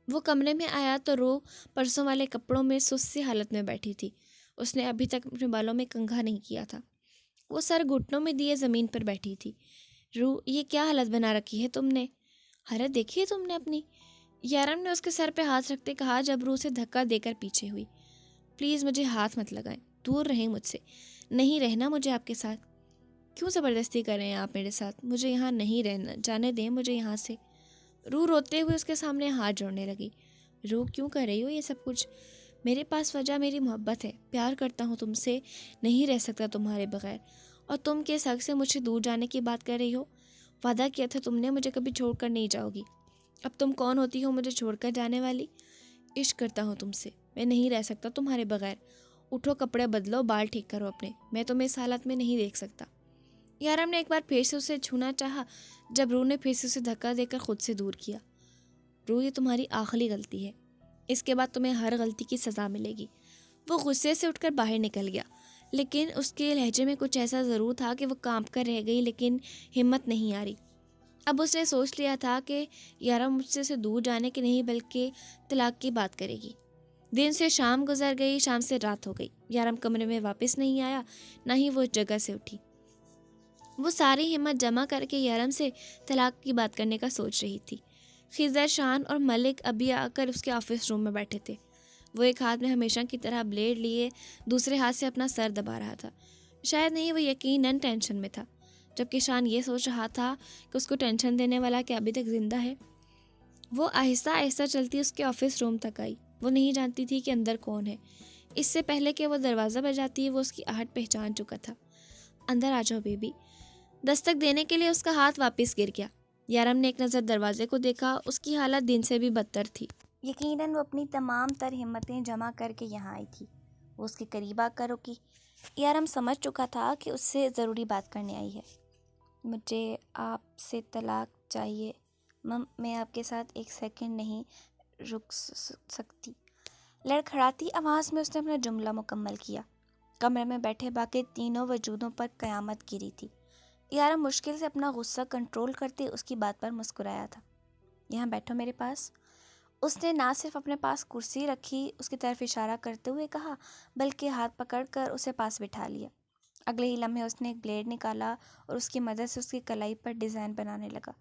وہ کمرے میں آیا تو روح پرسوں والے کپڑوں میں سست سی حالت میں بیٹھی تھی۔ اس نے ابھی تک اپنے بالوں میں کنگھا نہیں کیا تھا۔ وہ سر گھٹنوں میں دیے زمین پر بیٹھی تھی۔ روح، یہ کیا حالت بنا رکھی ہے تم نے؟ حالت دیکھی ہے تم نے اپنی؟ یارم نے اس کے سر پہ ہاتھ رکھتے کہا جب روح سے دھکا دے کر پیچھے ہوئی۔ پلیز مجھے ہاتھ مت لگائیں، دور رہیں مجھ سے، نہیں رہنا مجھے آپ کے ساتھ۔ کیوں زبردستی کر رہے ہیں آپ میرے ساتھ؟ مجھے یہاں نہیں رہنا، جانے دیں مجھے یہاں سے۔ روح روتے ہوئے اس کے سامنے ہاتھ جوڑنے لگی۔ روح، کیوں کر رہی ہو یہ سب کچھ؟ میرے پاس وجہ میری محبت ہے، پیار کرتا ہوں تم سے، نہیں رہ سکتا تمہارے بغیر، اور تم کس حق سے مجھ سے دور جانے کی بات کر رہی ہو؟ وعدہ کیا تھا تم نے مجھے کبھی چھوڑ کر نہیں جاؤ گی، اب تم کون ہوتی ہو مجھے چھوڑ کر جانے والی؟ عشق کرتا ہوں تم سے، میں نہیں رہ سکتا تمہارے بغیر، اٹھو کپڑے بدلو، بال ٹھیک کرو اپنے، میں تمہیں اس حالت میں نہیں دیکھ سکتا۔ یارم نے ایک بار پھر سے اسے چھونا چاہا جب روح نے پھر سے اسے دھکا دے کر خود سے دور کیا۔ روح، یہ تمہاری آخری غلطی ہے، اس کے بعد تمہیں ہر غلطی کی سزا ملے گی۔ وہ غصے سے اٹھ کر باہر نکل گیا، لیکن اس کے لہجے میں کچھ ایسا ضرور تھا کہ وہ کانپ کر رہ گئی، لیکن ہمت نہیں آ رہی۔ اب اس نے سوچ لیا تھا کہ یارم مجھ سے دور جانے کی نہیں بلکہ طلاق کی بات کرے گی۔ دن سے شام گزر گئی، شام سے رات ہو گئی، یارم کمرے میں واپس نہیں آیا، نہ ہی وہ اس جگہ سے اٹھی۔ وہ ساری ہمت جمع کر کے یارم سے طلاق کی بات کرنے کا سوچ رہی تھی۔ خضر، شان اور ملک ابھی آ کر اس کے آفس روم میں بیٹھے تھے۔ وہ ایک ہاتھ میں ہمیشہ کی طرح بلیڈ لیے دوسرے ہاتھ سے اپنا سر دبا رہا تھا۔ شاید نہیں، وہ یقیناً ٹینشن میں تھا، جبکہ شان یہ سوچ رہا تھا کہ اس کو ٹینشن دینے والا کہ ابھی تک زندہ ہے۔ وہ آہستہ آہستہ چلتی اس کے آفس روم تک آئی۔ وہ نہیں جانتی تھی کہ اندر کون ہے۔ اس سے پہلے کہ وہ دروازہ بجاتی وہ اس کی آہٹ پہچان چکا تھا۔ اندر آ جاؤ بیبی۔ دستک دینے کے لیے اس کا ہاتھ واپس گر گیا۔ یارم نے ایک نظر دروازے کو دیکھا، اس کی حالت دن سے بھی بدتر تھی۔ یقیناً وہ اپنی تمام تر ہمتیں جمع کر کے یہاں آئی تھی۔ وہ اس کے قریب آ کر رکی۔ یارم سمجھ چکا تھا کہ اس سے ضروری بات کرنے آئی ہے۔ مجھے آپ سے طلاق چاہیے مم، میں آپ کے ساتھ ایک سیکنڈ نہیں رک سکتی۔ لڑکھڑاتی آواز میں اس نے اپنا جملہ مکمل کیا۔ کمرے میں بیٹھے باقی تینوں وجودوں پر قیامت گری تھی۔ یارم مشکل سے اپنا غصہ کنٹرول کرتے اس کی بات پر مسکرایا تھا۔ یہاں بیٹھو میرے پاس۔ اس نے نہ صرف اپنے پاس کرسی رکھی، اس کی طرف اشارہ کرتے ہوئے کہا، بلکہ ہاتھ پکڑ کر اسے پاس بٹھا لیا۔ اگلے ہی لمحے اس نے ایک بلیڈ نکالا اور اس کی مدد سے اس کی کلائی پر ڈیزائن بنانے لگا۔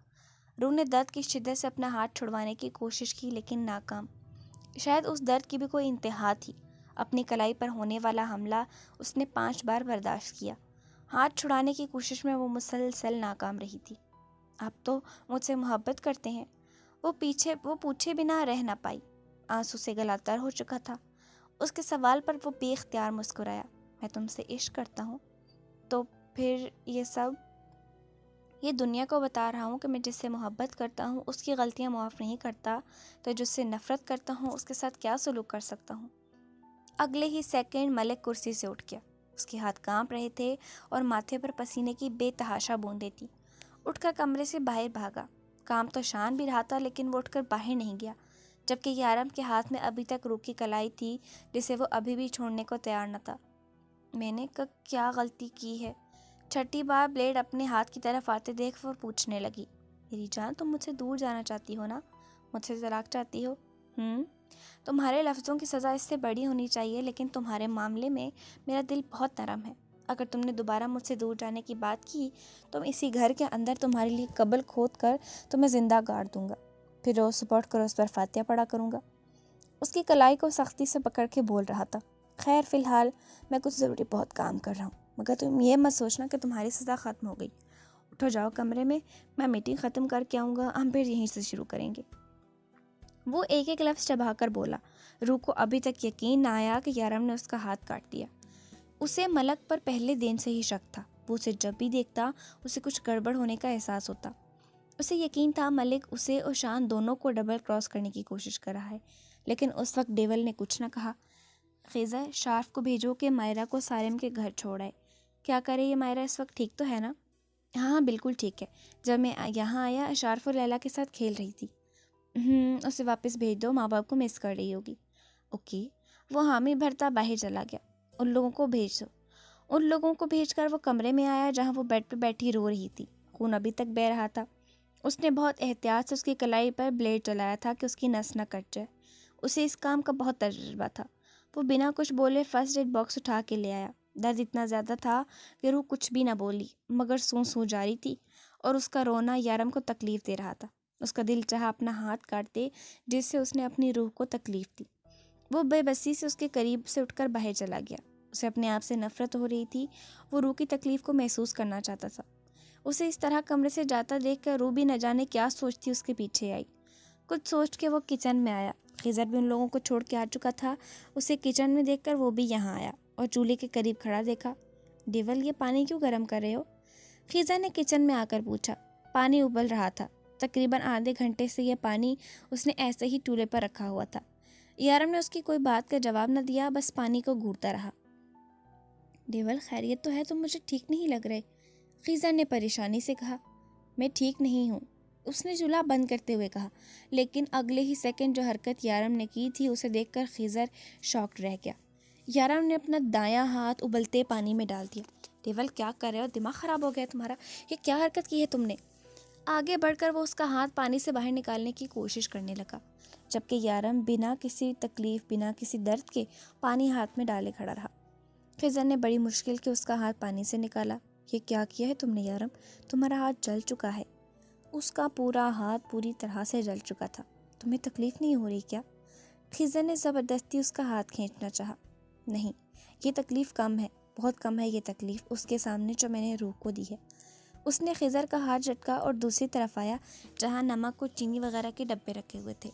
روح نے درد کی شدت سے اپنا ہاتھ چھڑوانے کی کوشش کی، لیکن ناکام۔ شاید اس درد کی بھی کوئی انتہا تھی۔ اپنی کلائی پر ہونے والا حملہ اس نے 5 بار برداشت کیا۔ ہاتھ چھڑانے کی کوشش میں وہ مسلسل ناکام رہی تھی۔ آپ تو مجھ سے محبت کرتے ہیں، وہ پوچھے بنا رہ نہ پائی۔ آنسو سے گلا تر ہو چکا تھا۔ اس کے سوال پر وہ بے اختیار مسکرایا۔ میں تم سے عشق کرتا ہوں، تو پھر یہ سب؟ یہ دنیا کو بتا رہا ہوں کہ میں جس سے محبت کرتا ہوں اس کی غلطیاں معاف نہیں کرتا، تو جس سے نفرت کرتا ہوں اس کے ساتھ کیا سلوک کر سکتا ہوں؟ اگلے ہی سیکنڈ ملک کرسی سے اٹھ گیا۔ اس کے ہاتھ کانپ رہے تھے اور ماتھے پر پسینے کی بے تحاشا بوندیں تھیں۔ اٹھ کر کمرے سے باہر بھاگا۔ کام تو شان بھی رہا تھا، لیکن وہ اٹھ کر باہر نہیں گیا، جبکہ یارم کے ہاتھ میں ابھی تک روح کی کلائی تھی جسے وہ ابھی بھی چھوڑنے کو تیار نہ تھا۔ میں نے کیا غلطی کی ہے؟ چھٹی بار بلیڈ اپنے ہاتھ کی طرف آتے دیکھ وہ پوچھنے لگی۔ میری جان، تم مجھ سے دور جانا چاہتی ہو نا؟ مجھ سے طلاق چاہتی ہو؟ تمہارے لفظوں کی سزا اس سے بڑی ہونی چاہیے، لیکن تمہارے معاملے میں میرا دل بہت نرم ہے۔ اگر تم نے دوبارہ مجھ سے دور جانے کی بات کی تو میں اسی گھر کے اندر تمہارے لیے قبر کھود کر تمہیں زندہ گاڑ دوں گا، پھر روز صبح اٹھ کر اس پر فاتحہ پڑھا کروں گا۔ اس کی کلائی کو سختی سے پکڑ کے بول رہا تھا۔ خیر، فی الحال میں کچھ ضروری بہت کام کر رہا ہوں، مگر تم یہ مت سوچنا کہ تمہاری سزا ختم ہو گئی۔ اٹھو، جاؤ کمرے میں میٹنگ ختم کر کے آؤں گا، ہم پھر یہیں سے شروع کریں گے۔ وہ ایک ایک لفظ چبا کر بولا۔ روح کو ابھی تک یقین نہ آیا کہ یارم نے اس کا ہاتھ کاٹ دیا۔ اسے ملک پر پہلے دن سے ہی شک تھا۔ وہ اسے جب بھی دیکھتا اسے کچھ گڑبڑ ہونے کا احساس ہوتا۔ اسے یقین تھا ملک اسے اور شان دونوں کو ڈبل کراس کرنے کی کوشش کر رہا ہے، لیکن اس وقت ڈیول نے کچھ نہ کہا۔ خیزر، شارف کو بھیجو کہ مائرہ کو سارم کے گھر چھوڑ آئے۔ کیا کرے یہ مائرہ اس وقت، ٹھیک تو ہے نا؟ ہاں بالکل ٹھیک ہے، جب میں یہاں آیا شارف اور لیلا کے ساتھ کھیل رہی تھی۔ اسے واپس بھیج دو، ماں باپ کو مس کر رہی ہوگی۔ اوکے۔ وہ حامی بھرتا باہر چلا گیا۔ ان لوگوں کو بھیج دو۔ ان لوگوں کو بھیج کر وہ کمرے میں آیا جہاں وہ بیڈ پہ بیٹھی رو رہی تھی، خون ابھی تک بہہ رہا تھا۔ اس نے بہت احتیاط سے اس کی کلائی پر بلیڈ چلایا تھا کہ اس کی نس نہ کٹ جائے۔ اسے اس کام کا بہت تجربہ تھا۔ وہ بنا کچھ بولے فرسٹ ایڈ باکس اٹھا کے لے آیا۔ درد اتنا زیادہ تھا کہ روح کچھ بھی نہ بولی، مگر سو جاری تھی، اور اس کا رونا یارم کو تکلیف دے رہا تھا۔ اس کا دل چاہا اپنا ہاتھ کاٹ دے جس سے اس نے اپنی روح کو تکلیف دی۔ وہ بے بسی سے اس کے قریب سے اٹھ کر باہر چلا گیا۔ اسے اپنے آپ سے نفرت ہو رہی تھی، وہ روح کی تکلیف کو محسوس کرنا چاہتا تھا۔ اسے اس طرح کمرے سے جاتا دیکھ کر روح بھی نہ جانے کیا سوچتی اس کے پیچھے آئی۔ کچھ سوچ کے وہ کچن میں آیا۔ خضر بھی ان لوگوں کو چھوڑ کے آ چکا تھا۔ اسے کچن میں دیکھ کر وہ بھی یہاں آیا اور چولہے کے قریب کھڑا دیکھا۔ ڈیول، یہ پانی کیوں گرم کر رہے ہو؟ خضر نے کچن میں آ کر پوچھا۔ پانی ابل رہا تھا۔ تقریباً آدھے گھنٹے سے یہ پانی اس نے ایسے ہی چولہے پر رکھا ہوا تھا۔ یارم نے اس کی کوئی بات کا جواب نہ دیا، بس پانی کو گھورتا رہا۔ ڈیول، خیریت تو ہے؟ تم مجھے ٹھیک نہیں لگ رہے۔ خضر نے پریشانی سے کہا۔ میں ٹھیک نہیں ہوں، اس نے چولہا بند کرتے ہوئے کہا، لیکن اگلے ہی سیکنڈ جو حرکت یارم نے کی تھی اسے دیکھ کر خضر شاکڈ رہ گیا۔ یارم نے اپنا دایاں ہاتھ ابلتے پانی میں ڈال دیا۔ ڈیول، کیا کر رہے ہو؟ دماغ خراب ہو گیا تمہارا؟ یہ کیا حرکت کی ہے تم نے؟ آگے بڑھ کر وہ اس کا ہاتھ پانی سے باہر نکالنے کی کوشش کرنے لگا، جبکہ یارم بنا کسی تکلیف، بنا کسی درد کے پانی ہاتھ میں ڈالے کھڑا رہا۔ خضر نے بڑی مشکل کے اس کا ہاتھ پانی سے نکالا۔ یہ کیا کیا ہے تم نے یارم؟ تمہارا ہاتھ جل چکا ہے۔ اس کا پورا ہاتھ پوری طرح سے جل چکا تھا۔ تمہیں تکلیف نہیں ہو رہی کیا؟ خضر نے زبردستی اس کا ہاتھ کھینچنا چاہا۔ نہیں، یہ تکلیف کم ہے، بہت کم ہے یہ تکلیف اس کے سامنے جو میں نے روح کو دی ہے۔ اس نے خضر کا ہاتھ جھٹکا اور دوسری طرف آیا جہاں نمک اور چینی وغیرہ کے ڈبے رکھے ہوئے تھے۔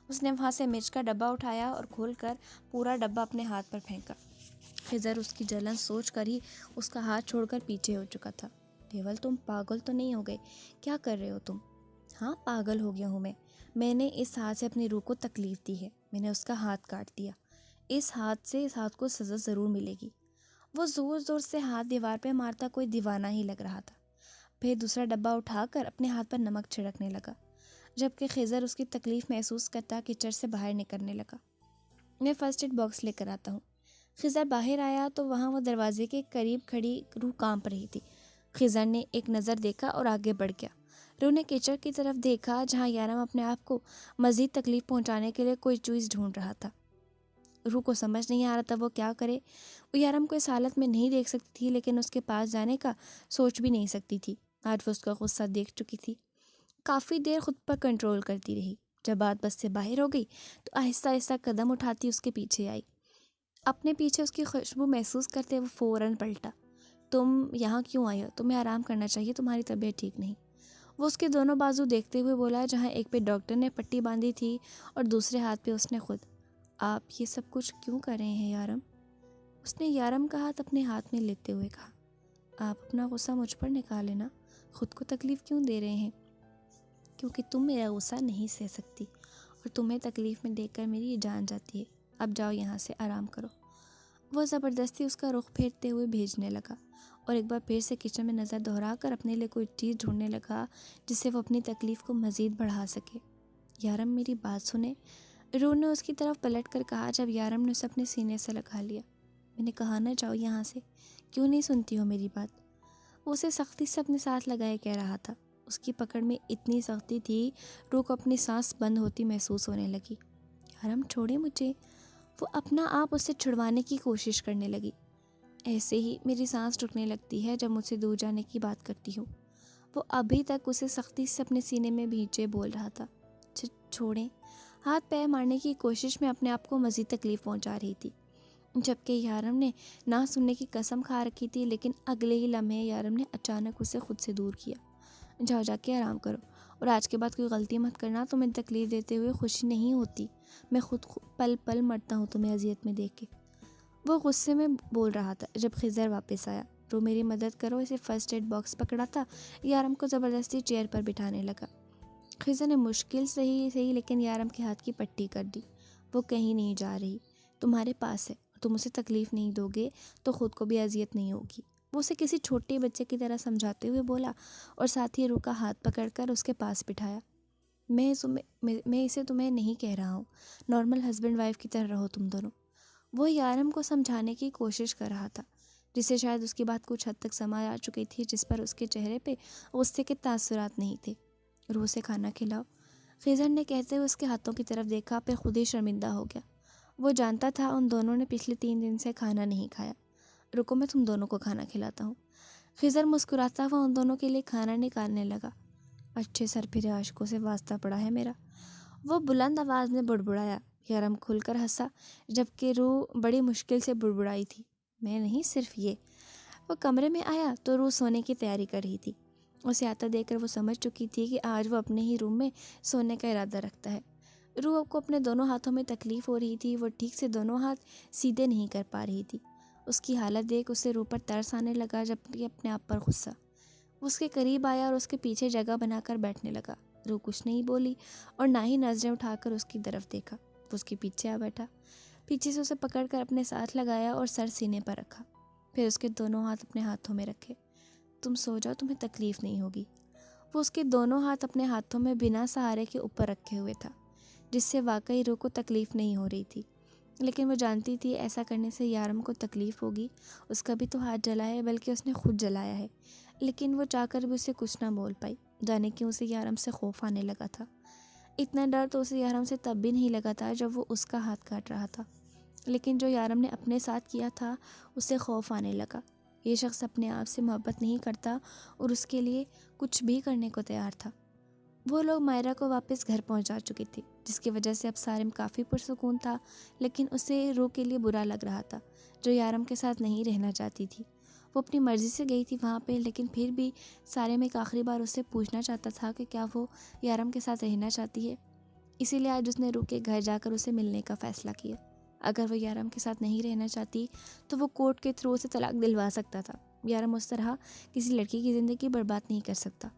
اس نے وہاں سے مرچ کا ڈبہ اٹھایا اور کھول کر پورا ڈبہ اپنے ہاتھ پر پھینکا۔ خضر اس کی جلن سوچ کر ہی اس کا ہاتھ چھوڑ کر پیچھے ہو چکا تھا۔ ڈیول، تم پاگل تو نہیں ہو گئے؟ کیا کر رہے ہو تم؟ ہاں پاگل ہو گیا ہوں میں نے اس ہاتھ سے اپنی روح کو تکلیف دی ہے، میں نے اس کا ہاتھ کاٹ دیا۔ اس ہاتھ کو سزا ضرور ملے گی۔ وہ زور زور سے ہاتھ دیوار پہ مارتا کوئی دیوانہ ہی لگ رہا تھا۔ پھر دوسرا ڈبہ اٹھا کر اپنے ہاتھ پر نمک چھڑکنے لگا، جبکہ خضر اس کی تکلیف محسوس کرتا کچن سے باہر نکلنے لگا۔ میں فرسٹ ایڈ باکس لے کر آتا ہوں۔ خضر باہر آیا تو وہاں وہ دروازے کے قریب کھڑی روح کانپ رہی تھی۔ خضر نے ایک نظر دیکھا اور آگے بڑھ گیا۔ روح نے کچن کی طرف دیکھا جہاں یارم اپنے آپ کو مزید تکلیف پہنچانے کے لیے کوئی چیز ڈھونڈ رہا تھا۔ روح کو سمجھ نہیں آ رہا تھا وہ کیا کرے۔ وہ یارم کو اس حالت میں نہیں دیکھ سکتی تھی، لیکن اس کے پاس جانے کا سوچ بھی نہیں سکتی تھی۔ آج وہ اس کا غصہ دیکھ چکی تھی۔ کافی دیر خود پر کنٹرول کرتی رہی۔ جب بات بس سے باہر ہو گئی تو آہستہ آہستہ قدم اٹھاتی اس کے پیچھے آئی۔ اپنے پیچھے اس کی خوشبو محسوس کرتے وہ فوراً پلٹا۔ تم یہاں کیوں آئی ہو؟ تمہیں آرام کرنا چاہیے، تمہاری طبیعت ٹھیک نہیں۔ وہ اس کے دونوں بازو دیکھتے ہوئے بولا، جہاں ایک پہ ڈاکٹر نے پٹی باندھی تھی اور دوسرے ہاتھ پہ اس نے خود۔ آپ یہ سب کچھ کیوں کر رہے ہیں یارم؟ اس نے یارم کا ہاتھ اپنے ہاتھ میں لیتے ہوئے کہا۔ آپ اپنا غصہ مجھ پر نکالے نا، خود کو تکلیف کیوں دے رہے ہیں؟ کیونکہ تم میرا غصہ نہیں سہ سکتی اور تمہیں تکلیف میں دیکھ کر میری جان جاتی ہے۔ اب جاؤ یہاں سے، آرام کرو۔ وہ زبردستی اس کا رخ پھیرتے ہوئے بھیجنے لگا اور ایک بار پھر سے کچن میں نظر دہرا کر اپنے لیے کوئی چیز ڈھونڈنے لگا جس سے وہ اپنی تکلیف کو مزید بڑھا سکے۔ یارم میری بات سنیں، روح نے اس کی طرف پلٹ کر کہا جب یارم نے اسے اپنے سینے سے لگا لیا۔ میں نے کہا نہ جاؤ یہاں سے، کیوں نہیں سنتی ہو میری بات؟ وہ اسے سختی سے اپنے ساتھ لگائے کہہ رہا تھا۔ اس کی پکڑ میں اتنی سختی تھی روح کو اپنی سانس بند ہوتی محسوس ہونے لگی۔ یارم چھوڑے مجھے۔ وہ اپنا آپ اسے چھڑوانے کی کوشش کرنے لگی۔ ایسے ہی میری سانس رکنے لگتی ہے جب مجھ سے دور جانے کی بات کرتی ہوں۔ وہ ابھی تک اسے سختی سے اپنے سینے میں بھینچے بول رہا تھا۔ چھوڑیں۔ ہاتھ پیر مارنے کی کوشش میں اپنے آپ کو مزید تکلیف پہنچا رہی تھی، جبکہ یارم نے نہ سننے کی قسم کھا رکھی تھی، لیکن اگلے ہی لمحے یارم نے اچانک اسے خود سے دور کیا۔ جاؤ جا کے آرام کرو، اور آج کے بعد کوئی غلطی مت کرنا، تمہیں تکلیف دیتے ہوئے خوشی نہیں ہوتی، میں خود پل پل مرتا ہوں تمہیں اذیت میں دیکھ کے۔ وہ غصے میں بول رہا تھا جب خضر واپس آیا۔ رو میری مدد کرو۔ اسے فرسٹ ایڈ باکس پکڑا تھا، یارم کو زبردستی چیئر پر بٹھانے لگا۔ خضر نے مشکل صحیح لیکن یارم کے ہاتھ کی پٹی کر دی۔ وہ کہیں نہیں جا رہی، تمہارے پاس ہے، تم اسے تکلیف نہیں دو گے تو خود کو بھی اذیت نہیں ہوگی، وہ اسے کسی چھوٹے بچے کی طرح سمجھاتے ہوئے بولا اور ساتھ ہی رو کا ہاتھ پکڑ کر اس کے پاس بٹھایا۔ میں اسے تمہیں نہیں کہہ رہا ہوں، نارمل ہسبینڈ وائف کی طرح رہو تم دونوں۔ وہ یارم کو سمجھانے کی کوشش کر رہا تھا، جسے شاید اس کی بات کچھ حد تک سمجھ آ چکی تھی، جس پر اس کے چہرے پہ غصے کے تاثرات نہیں تھے۔ روح سے کھانا کھلاؤ، خضر نے کہتے ہوئے اس کے ہاتھوں کی طرف دیکھا، پھر خود ہی شرمندہ ہو گیا۔ وہ جانتا تھا ان دونوں نے پچھلے 3 دن سے کھانا نہیں کھایا۔ رکو میں تم دونوں کو کھانا کھلاتا ہوں۔ خضر مسکراتا ہوا ان دونوں کے لیے کھانا نکالنے لگا۔ اچھے سر پھرے عاشقوں سے واسطہ پڑا ہے میرا، وہ بلند آواز میں بڑبڑایا۔ یارم کھل کر ہنسا، جبکہ روح بڑی مشکل سے بڑبڑائی تھی، میں نہیں صرف یہ۔ وہ کمرے میں آیا تو روح سونے کی تیاری کر رہی تھی۔ اسے آتا دیکھ کر وہ سمجھ چکی تھی کہ آج وہ اپنے ہی روم میں سونے کا ارادہ رکھتا ہے۔ روح کو اپنے دونوں ہاتھوں میں تکلیف ہو رہی تھی، وہ ٹھیک سے دونوں ہاتھ سیدھے نہیں کر پا رہی تھی۔ اس کی حالت دیکھ اسے روح پر ترس آنے لگا، جبکہ اپنے آپ پر غصہ۔ وہ اس کے قریب آیا اور اس کے پیچھے جگہ بنا کر بیٹھنے لگا۔ روح کچھ نہیں بولی اور نہ ہی نظریں اٹھا کر اس کی طرف دیکھا۔ وہ اس کے پیچھے آ بیٹھا، پیچھے سے اسے پکڑ کر اپنے ساتھ لگایا اور سر سینے پر رکھا، پھر اس کے دونوں ہاتھ اپنے ہاتھوں میں رکھے۔ تم سو جاؤ، تمہیں تکلیف نہیں ہوگی۔ وہ اس کے دونوں ہاتھ اپنے ہاتھوں میں بنا سہارے کے اوپر رکھے ہوئے تھا، جس سے واقعی روح کو تکلیف نہیں ہو رہی تھی، لیکن وہ جانتی تھی ایسا کرنے سے یارم کو تکلیف ہوگی۔ اس کا بھی تو ہاتھ جلا ہے، بلکہ اس نے خود جلایا ہے، لیکن وہ چاہ کر بھی اسے کچھ نہ بول پائی۔ جانے کیوں اسے یارم سے خوف آنے لگا تھا۔ اتنا ڈر تو اسے یارم سے تب بھی نہیں لگا تھا جب وہ اس کا ہاتھ کاٹ رہا تھا، لیکن جو یارم نے اپنے ساتھ کیا تھا اسے خوف آنے لگا۔ یہ شخص اپنے آپ سے محبت نہیں کرتا اور اس کے لیے کچھ بھی کرنے کو تیار تھا۔ وہ لوگ مائرہ کو واپس گھر پہنچا چکے تھے، جس کی وجہ سے اب سارم کافی پرسکون تھا، لیکن اسے روح کے لیے برا لگ رہا تھا، جو یارم کے ساتھ نہیں رہنا چاہتی تھی۔ وہ اپنی مرضی سے گئی تھی وہاں پہ، لیکن پھر بھی سارم ایک آخری بار اس سے پوچھنا چاہتا تھا کہ کیا وہ یارم کے ساتھ رہنا چاہتی ہے۔ اسی لیے آج اس نے روح کے گھر جا کر اسے ملنے کا فیصلہ کیا۔ اگر وہ یارم کے ساتھ نہیں رہنا چاہتی تو وہ کورٹ کے تھرو اسے طلاق دلوا سکتا تھا۔ یارم اس طرح کسی لڑکی کی زندگی برباد نہیں کر سکتا۔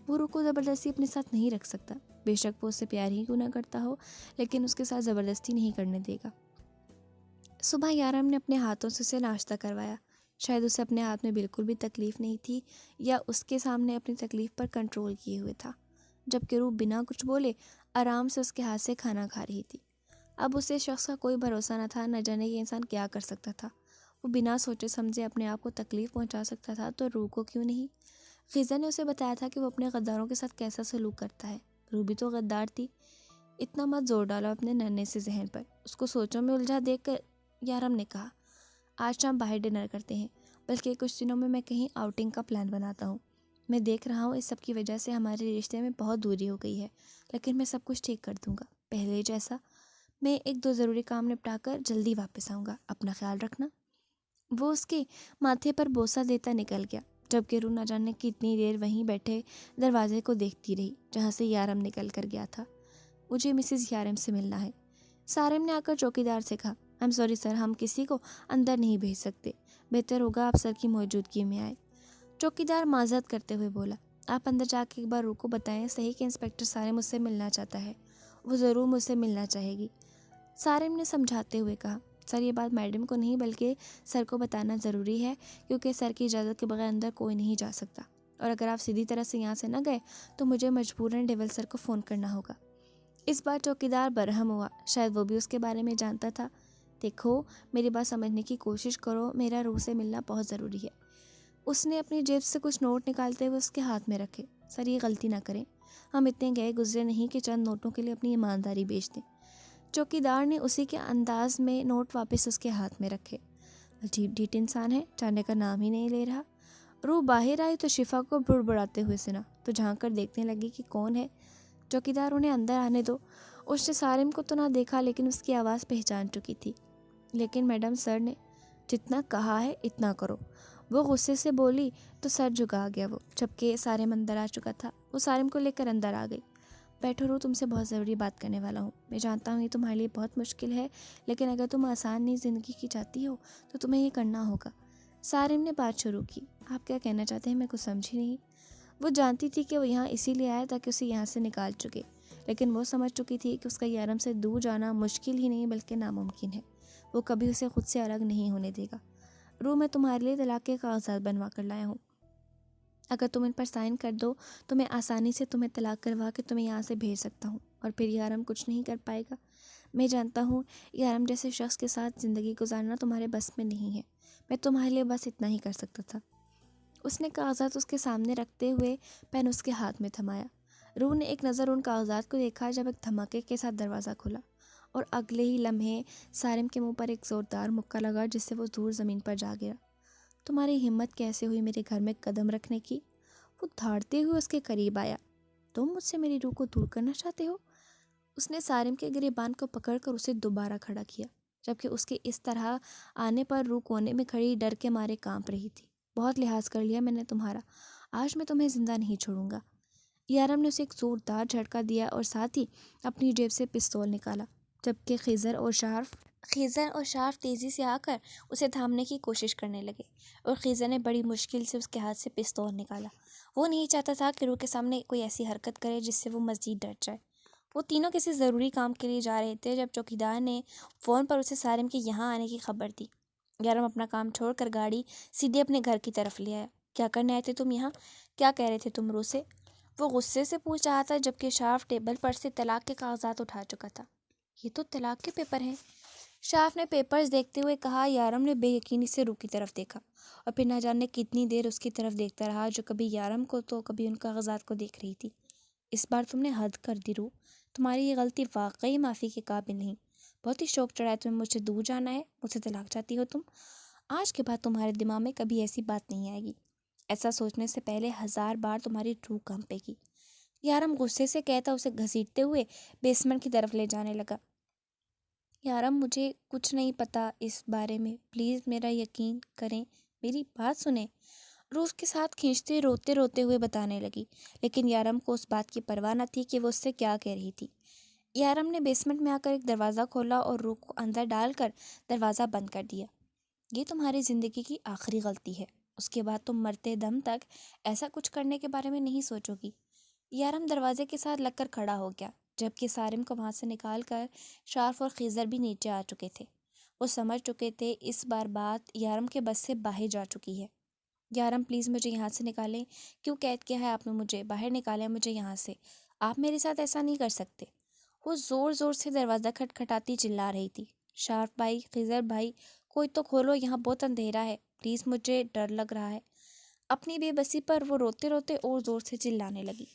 وہ روح کو زبردستی اپنے ساتھ نہیں رکھ سکتا، بے شک وہ اس سے پیار ہی کیوں نہ کرتا ہو، لیکن اس کے ساتھ زبردستی نہیں کرنے دے گا۔ صبح یارم نے اپنے ہاتھوں سے اسے ناشتہ کروایا۔ شاید اسے اپنے ہاتھ میں بالکل بھی تکلیف نہیں تھی، یا اس کے سامنے اپنی تکلیف پر کنٹرول کیے ہوئے تھا، جبکہ روح بنا کچھ بولے آرام سے اس کے ہاتھ سے کھانا کھا رہی تھی۔ اب اسے شخص کا کوئی بھروسہ نہ تھا، نہ جانے یہ انسان کیا کر سکتا تھا۔ وہ بنا سوچے سمجھے اپنے آپ کو تکلیف پہنچا سکتا تھا، تو روح کو کیوں نہیں؟ خضر نے اسے بتایا تھا کہ وہ اپنے غداروں کے ساتھ کیسا سلوک کرتا ہے۔ روح بھی تو غدار تھی۔ اتنا مت زور ڈالو اپنے ننھے سے ذہن پر، اس کو سوچوں میں الجھا دیکھ کر یارم نے کہا، آج شام باہر ڈنر کرتے ہیں، بلکہ کچھ دنوں میں کہیں آؤٹنگ کا پلان بناتا ہوں۔ میں دیکھ رہا ہوں اس سب کی وجہ سے ہمارے رشتے میں بہت دوری ہو گئی ہے، لیکن میں سب کچھ ٹھیک کر دوں گا پہلے جیسا۔ میں 1-2 ضروری کام نپٹا کر جلدی واپس آؤں گا، اپنا خیال رکھنا۔ وہ اس کے ماتھے پر بوسہ دیتا نکل گیا، جبکہ روح نہ جانے کتنی دیر وہیں بیٹھے دروازے کو دیکھتی رہی جہاں سے یارم نکل کر گیا تھا۔ مجھے مسز یارم سے ملنا ہے، سارم نے آ کر چوکیدار سے کہا۔ I'm sorry سر، ہم کسی کو اندر نہیں بھیج سکتے، بہتر ہوگا آپ سر کی موجودگی میں آئے۔ چوکیدار معذرت کرتے ہوئے بولا، آپ اندر جا کے ایک بار روح کو بتائیں صحیح کہ انسپیکٹر سارم مجھ سے ملنا چاہتا ہے، وہ ضرور مجھ سے ملنا چاہے گی۔ سارم نے سمجھاتے ہوئے کہا، سر یہ بات میڈم کو نہیں بلکہ سر کو بتانا ضروری ہے، کیونکہ سر کی اجازت کے بغیر اندر کوئی نہیں جا سکتا، اور اگر آپ سیدھی طرح سے یہاں سے نہ گئے تو مجھے مجبوراً ڈیول سر کو فون کرنا ہوگا۔ اس بار چوکیدار برہم ہوا، شاید وہ بھی اس کے بارے میں جانتا تھا۔ دیکھو میری بات سمجھنے کی کوشش کرو، میرا روح سے ملنا بہت ضروری ہے۔ اس نے اپنی جیب سے کچھ نوٹ نکالتے ہوئے اس کے ہاتھ میں رکھے۔ سر یہ غلطی نہ کریں، ہم اتنے گئے گزرے نہیں کہ چند نوٹوں کے لیے اپنی ایمانداری بیچ دیں۔ چوکیدار نے اسی کے انداز میں نوٹ واپس اس کے ہاتھ میں رکھے۔ عجیب ڈھیٹ انسان ہے، جانے کا نام ہی نہیں لے رہا۔ روح باہر آئی تو شفا کو بڑبڑاتے ہوئے سنا، تو جھانک کر دیکھنے لگی کہ کون ہے۔ چوکیدار انہیں اندر آنے دو۔ اس نے سارم کو تو نہ دیکھا، لیکن اس کی آواز پہچان چکی تھی۔ لیکن میڈم سر نے جتنا کہا ہے اتنا کرو، وہ غصے سے بولی تو سر جھکا گیا وہ، جبکہ سارم اندر آ چکا تھا۔ وہ سارم کو لے کر اندر آ گئی۔ بیٹھو روح، تم سے بہت ضروری بات کرنے والا ہوں۔ میں جانتا ہوں یہ تمہارے لیے بہت مشکل ہے، لیکن اگر تم آسان نہیں زندگی کی چاہتی ہو تو تمہیں یہ کرنا ہوگا۔ سارم نے بات شروع کی، آپ کیا کہنا چاہتے ہیں؟ میں کچھ سمجھی نہیں۔ وہ جانتی تھی کہ وہ یہاں اسی لیے آیا تاکہ اسے یہاں سے نکال چکے، لیکن وہ سمجھ چکی تھی کہ اس کا یارم سے دور جانا مشکل ہی نہیں بلکہ ناممکن ہے۔ وہ کبھی اسے خود سے الگ نہیں ہونے دے گا۔ روح، میں تمہارے لیے طلاق کے کاغذات بنوا کر لایا ہوں۔ اگر تم ان پر سائن کر دو تو میں آسانی سے تمہیں طلاق کروا کے تمہیں یہاں سے بھیج سکتا ہوں، اور پھر یارم کچھ نہیں کر پائے گا۔ میں جانتا ہوں یارم جیسے شخص کے ساتھ زندگی گزارنا تمہارے بس میں نہیں ہے، میں تمہارے لیے بس اتنا ہی کر سکتا تھا۔ اس نے کاغذات اس کے سامنے رکھتے ہوئے پین اس کے ہاتھ میں تھمایا۔ روح نے ایک نظر ان کاغذات کو دیکھا جب ایک دھماکے کے ساتھ دروازہ کھلا، اور اگلے ہی لمحے سارم کے منہ پر ایک زوردار مکہ لگا جس سے وہ دور زمین پر جا گرا۔ تمہاری ہمت کیسے ہوئی میرے گھر میں قدم رکھنے کی؟ وہ دھاڑتے ہوئے اس کے قریب آیا۔ تم مجھ سے میری روح کو دور کرنا چاہتے ہو؟ اس نے سارم کے گریبان کو پکڑ کر اسے دوبارہ کھڑا کیا، جبکہ اس کے اس طرح آنے پر روح کونے میں کھڑی ڈر کے مارے کانپ رہی تھی۔ بہت لحاظ کر لیا میں نے تمہارا، آج میں تمہیں زندہ نہیں چھوڑوں گا۔ یارم نے اسے ایک زوردار جھٹکا دیا اور ساتھ ہی اپنی جیب سے پستول نکالا، جبکہ خیزر اور شارف تیزی سے آ کر اسے تھامنے کی کوشش کرنے لگے، اور خیزر نے بڑی مشکل سے اس کے ہاتھ سے پستول نکالا۔ وہ نہیں چاہتا تھا کہ روح کے سامنے کوئی ایسی حرکت کرے جس سے وہ مزید ڈر جائے۔ وہ تینوں کسی ضروری کام کے لیے جا رہے تھے جب چوکیدار نے فون پر اسے سارم کے یہاں آنے کی خبر دی۔ یارم اپنا کام چھوڑ کر گاڑی سیدھے اپنے گھر کی طرف لے آیا۔ کیا کرنے آئے تھے تم یہاں؟ کیا کہہ رہے تھے تم روح سے؟ وہ غصے سے پوچھ رہا تھا، جبکہ شارف ٹیبل پر سے طلاق کے کاغذات اٹھا چکا تھا۔ یہ تو طلاق کے پیپر ہیں، شارف نے پیپرز دیکھتے ہوئے کہا۔ یارم نے بے یقینی سے روح کی طرف دیکھا، اور پھر نہ جانے کتنی دیر اس کی طرف دیکھتا رہا، جو کبھی یارم کو تو کبھی ان کاغذات کو دیکھ رہی تھی۔ اس بار تم نے حد کر دی روح، تمہاری یہ غلطی واقعی معافی کے قابل نہیں۔ بہت ہی شوق چڑھا ہے تمہیں مجھ سے دور جانا ہے، مجھ سے طلاق چاہتی ہو تم۔ آج کے بعد تمہارے دماغ میں کبھی ایسی بات نہیں آئے گی۔ ایسا سوچنے سے پہلے 1000 بار تمہاری روح کانپے گی۔ یارم غصے سے کہتا اسے گھسیٹتے ہوئے بیسمنٹ کی طرف لے جانے لگا۔ یارم، مجھے کچھ نہیں پتا اس بارے میں، پلیز میرا یقین کریں، میری بات سنیں، روح کے ساتھ کھینچتے روتے ہوئے بتانے لگی، لیکن یارم کو اس بات کی پرواہ نہ تھی کہ وہ اس سے کیا کہہ رہی تھی۔ یارم نے بیسمنٹ میں آ کر ایک دروازہ کھولا اور روح کو اندر ڈال کر دروازہ بند کر دیا۔ یہ تمہاری زندگی کی آخری غلطی ہے، اس کے بعد تم مرتے دم تک ایسا کچھ کرنے کے بارے میں نہیں سوچو گی۔ یارم دروازے کے ساتھ لگ کر کھڑا ہو گیا، جبکہ سارم کو وہاں سے نکال کر شارف اور خیزر بھی نیچے آ چکے تھے۔ وہ سمجھ چکے تھے اس بار بات یارم کے بس سے باہر جا چکی ہے۔ یارم، پلیز مجھے یہاں سے نکالیں۔ کیوں قید کیا ہے آپ نے مجھے؟ باہر نکالیں مجھے یہاں سے، آپ میرے ساتھ ایسا نہیں کر سکتے۔ وہ زور زور سے دروازہ کھٹکھٹاتی چلا رہی تھی، شارف بھائی، خیزر بھائی، کوئی تو کھولو، یہاں بہت اندھیرا ہے، پلیز مجھے ڈر لگ رہا ہے۔ اپنی بے بسی پر وہ روتے روتے اور زور سے چلانے لگی،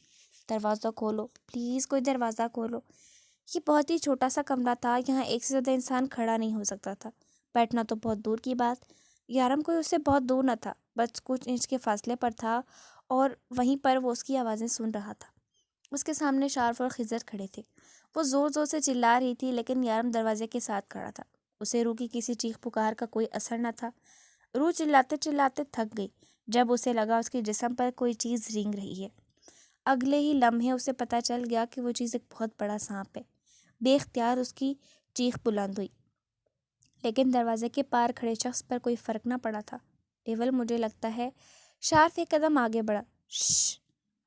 دروازہ کھولو پلیز، کوئی دروازہ کھولو۔ یہ بہت ہی چھوٹا سا کمرہ تھا، یہاں ایک سے زیادہ انسان کھڑا نہیں ہو سکتا تھا، بیٹھنا تو بہت دور کی بات۔ یارم کوئی اس سے بہت دور نہ تھا، بس کچھ انچ کے فاصلے پر تھا، اور وہیں پر وہ اس کی آوازیں سن رہا تھا۔ اس کے سامنے شارف اور خضر کھڑے تھے۔ وہ زور زور سے چلا رہی تھی، لیکن یارم دروازے کے ساتھ کھڑا تھا۔ اسے روح کی کسی چیخ پکار کا کوئی اثر نہ تھا۔ روح چلاتے چلاتے تھک گئی جب اسے لگا اس کے جسم پر کوئی چیز رینگ رہی ہے۔ اگلے ہی لمحے اسے پتہ چل گیا کہ وہ چیز ایک بہت بڑا سانپ ہے۔ بے اختیار اس کی چیخ بلند ہوئی، لیکن دروازے کے پار کھڑے شخص پر کوئی فرق نہ پڑا تھا۔ ڈیول، مجھے لگتا ہے۔ شارف ایک قدم آگے بڑھا۔ شش،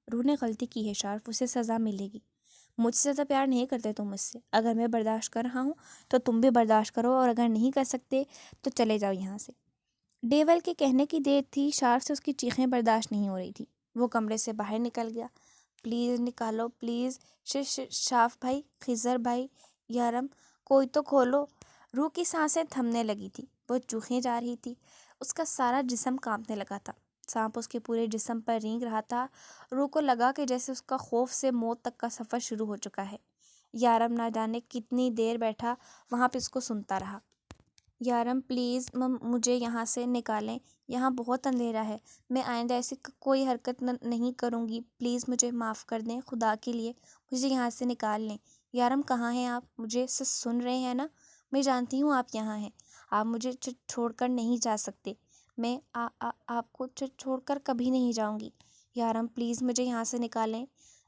روح نے غلطی کی ہے شارف، اسے سزا ملے گی۔ مجھ سے زیادہ پیار نہیں کرتے تم مجھ سے، اگر میں برداشت کر رہا ہوں تو تم بھی برداشت کرو، اور اگر نہیں کر سکتے تو چلے جاؤ یہاں سے۔ ڈیول کے کہنے کی دیر تھی، شارف سے اس کی چیخیں برداشت نہیں ہو رہی تھی۔ وہ کمرے سے باہر نکل گیا۔ پلیز نکالو پلیز، شارف بھائی، خضر بھائی، یارم، کوئی تو کھولو۔ روح کی سانسیں تھمنے لگی تھی، وہ چوکھیں جا رہی تھی، اس کا سارا جسم کانپنے لگا تھا۔ سانپ اس کے پورے جسم پر رینگ رہا تھا۔ روح کو لگا کہ جیسے اس کا خوف سے موت تک کا سفر شروع ہو چکا ہے۔ یارم نہ جانے کتنی دیر بیٹھا وہاں پہ اس کو سنتا رہا۔ یارم، پلیز مجھے یہاں سے نکالیں، یہاں بہت اندھیرا ہے، میں آئندہ ایسی کوئی حرکت نہیں کروں گی، پلیز مجھے معاف کر دیں، خدا کے لیے مجھے یہاں سے نکال لیں۔ یارم، کہاں ہیں آپ؟ مجھے سن رہے ہیں نا؟ میں جانتی ہوں آپ یہاں ہیں، آپ مجھے چھوڑ کر نہیں جا سکتے، میں آپ کو چھوڑ کر کبھی نہیں جاؤں گی۔ یارم، پلیز مجھے یہاں سے نکالیں،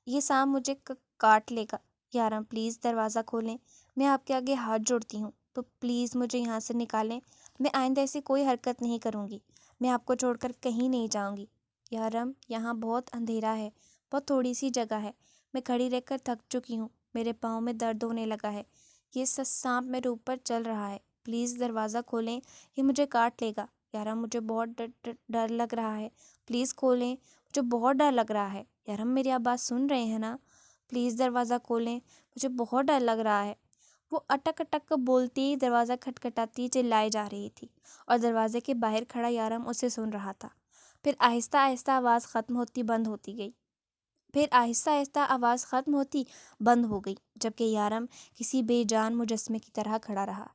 یہ سانپ مجھے کاٹ لے گا۔ یارم، پلیز دروازہ کھولیں، میں آپ کے آگے ہاتھ جوڑتی ہوں، تو پلیز مجھے یہاں سے نکالیں، میں آئندہ ایسی کوئی حرکت نہیں کروں گی، میں آپ کو چھوڑ کر کہیں نہیں جاؤں گی۔ یارم، یہاں بہت اندھیرا ہے، بہت تھوڑی سی جگہ ہے، میں کھڑی رہ کر تھک چکی ہوں، میرے پاؤں میں درد ہونے لگا ہے، یہ سانپ میرے اوپر چل رہا ہے، پلیز دروازہ کھولیں، یہ مجھے کاٹ لے گا۔ یارم، مجھے بہت ڈر لگ رہا ہے، پلیز کھولیں، مجھے بہت ڈر لگ رہا ہے۔ یارم، میری آپ بات سن رہے ہیں نا؟ پلیز دروازہ کھولیں، مجھے بہت ڈر لگ رہا ہے۔ وہ اٹک اٹک بولتی، دروازہ کھٹکھٹاتی چلائے جا رہی تھی، اور دروازے کے باہر کھڑا یارم اسے سن رہا تھا۔ پھر آہستہ آہستہ آواز ختم ہوتی بند ہوتی گئی، جبکہ یارم کسی بے جان مجسمے کی طرح کھڑا رہا۔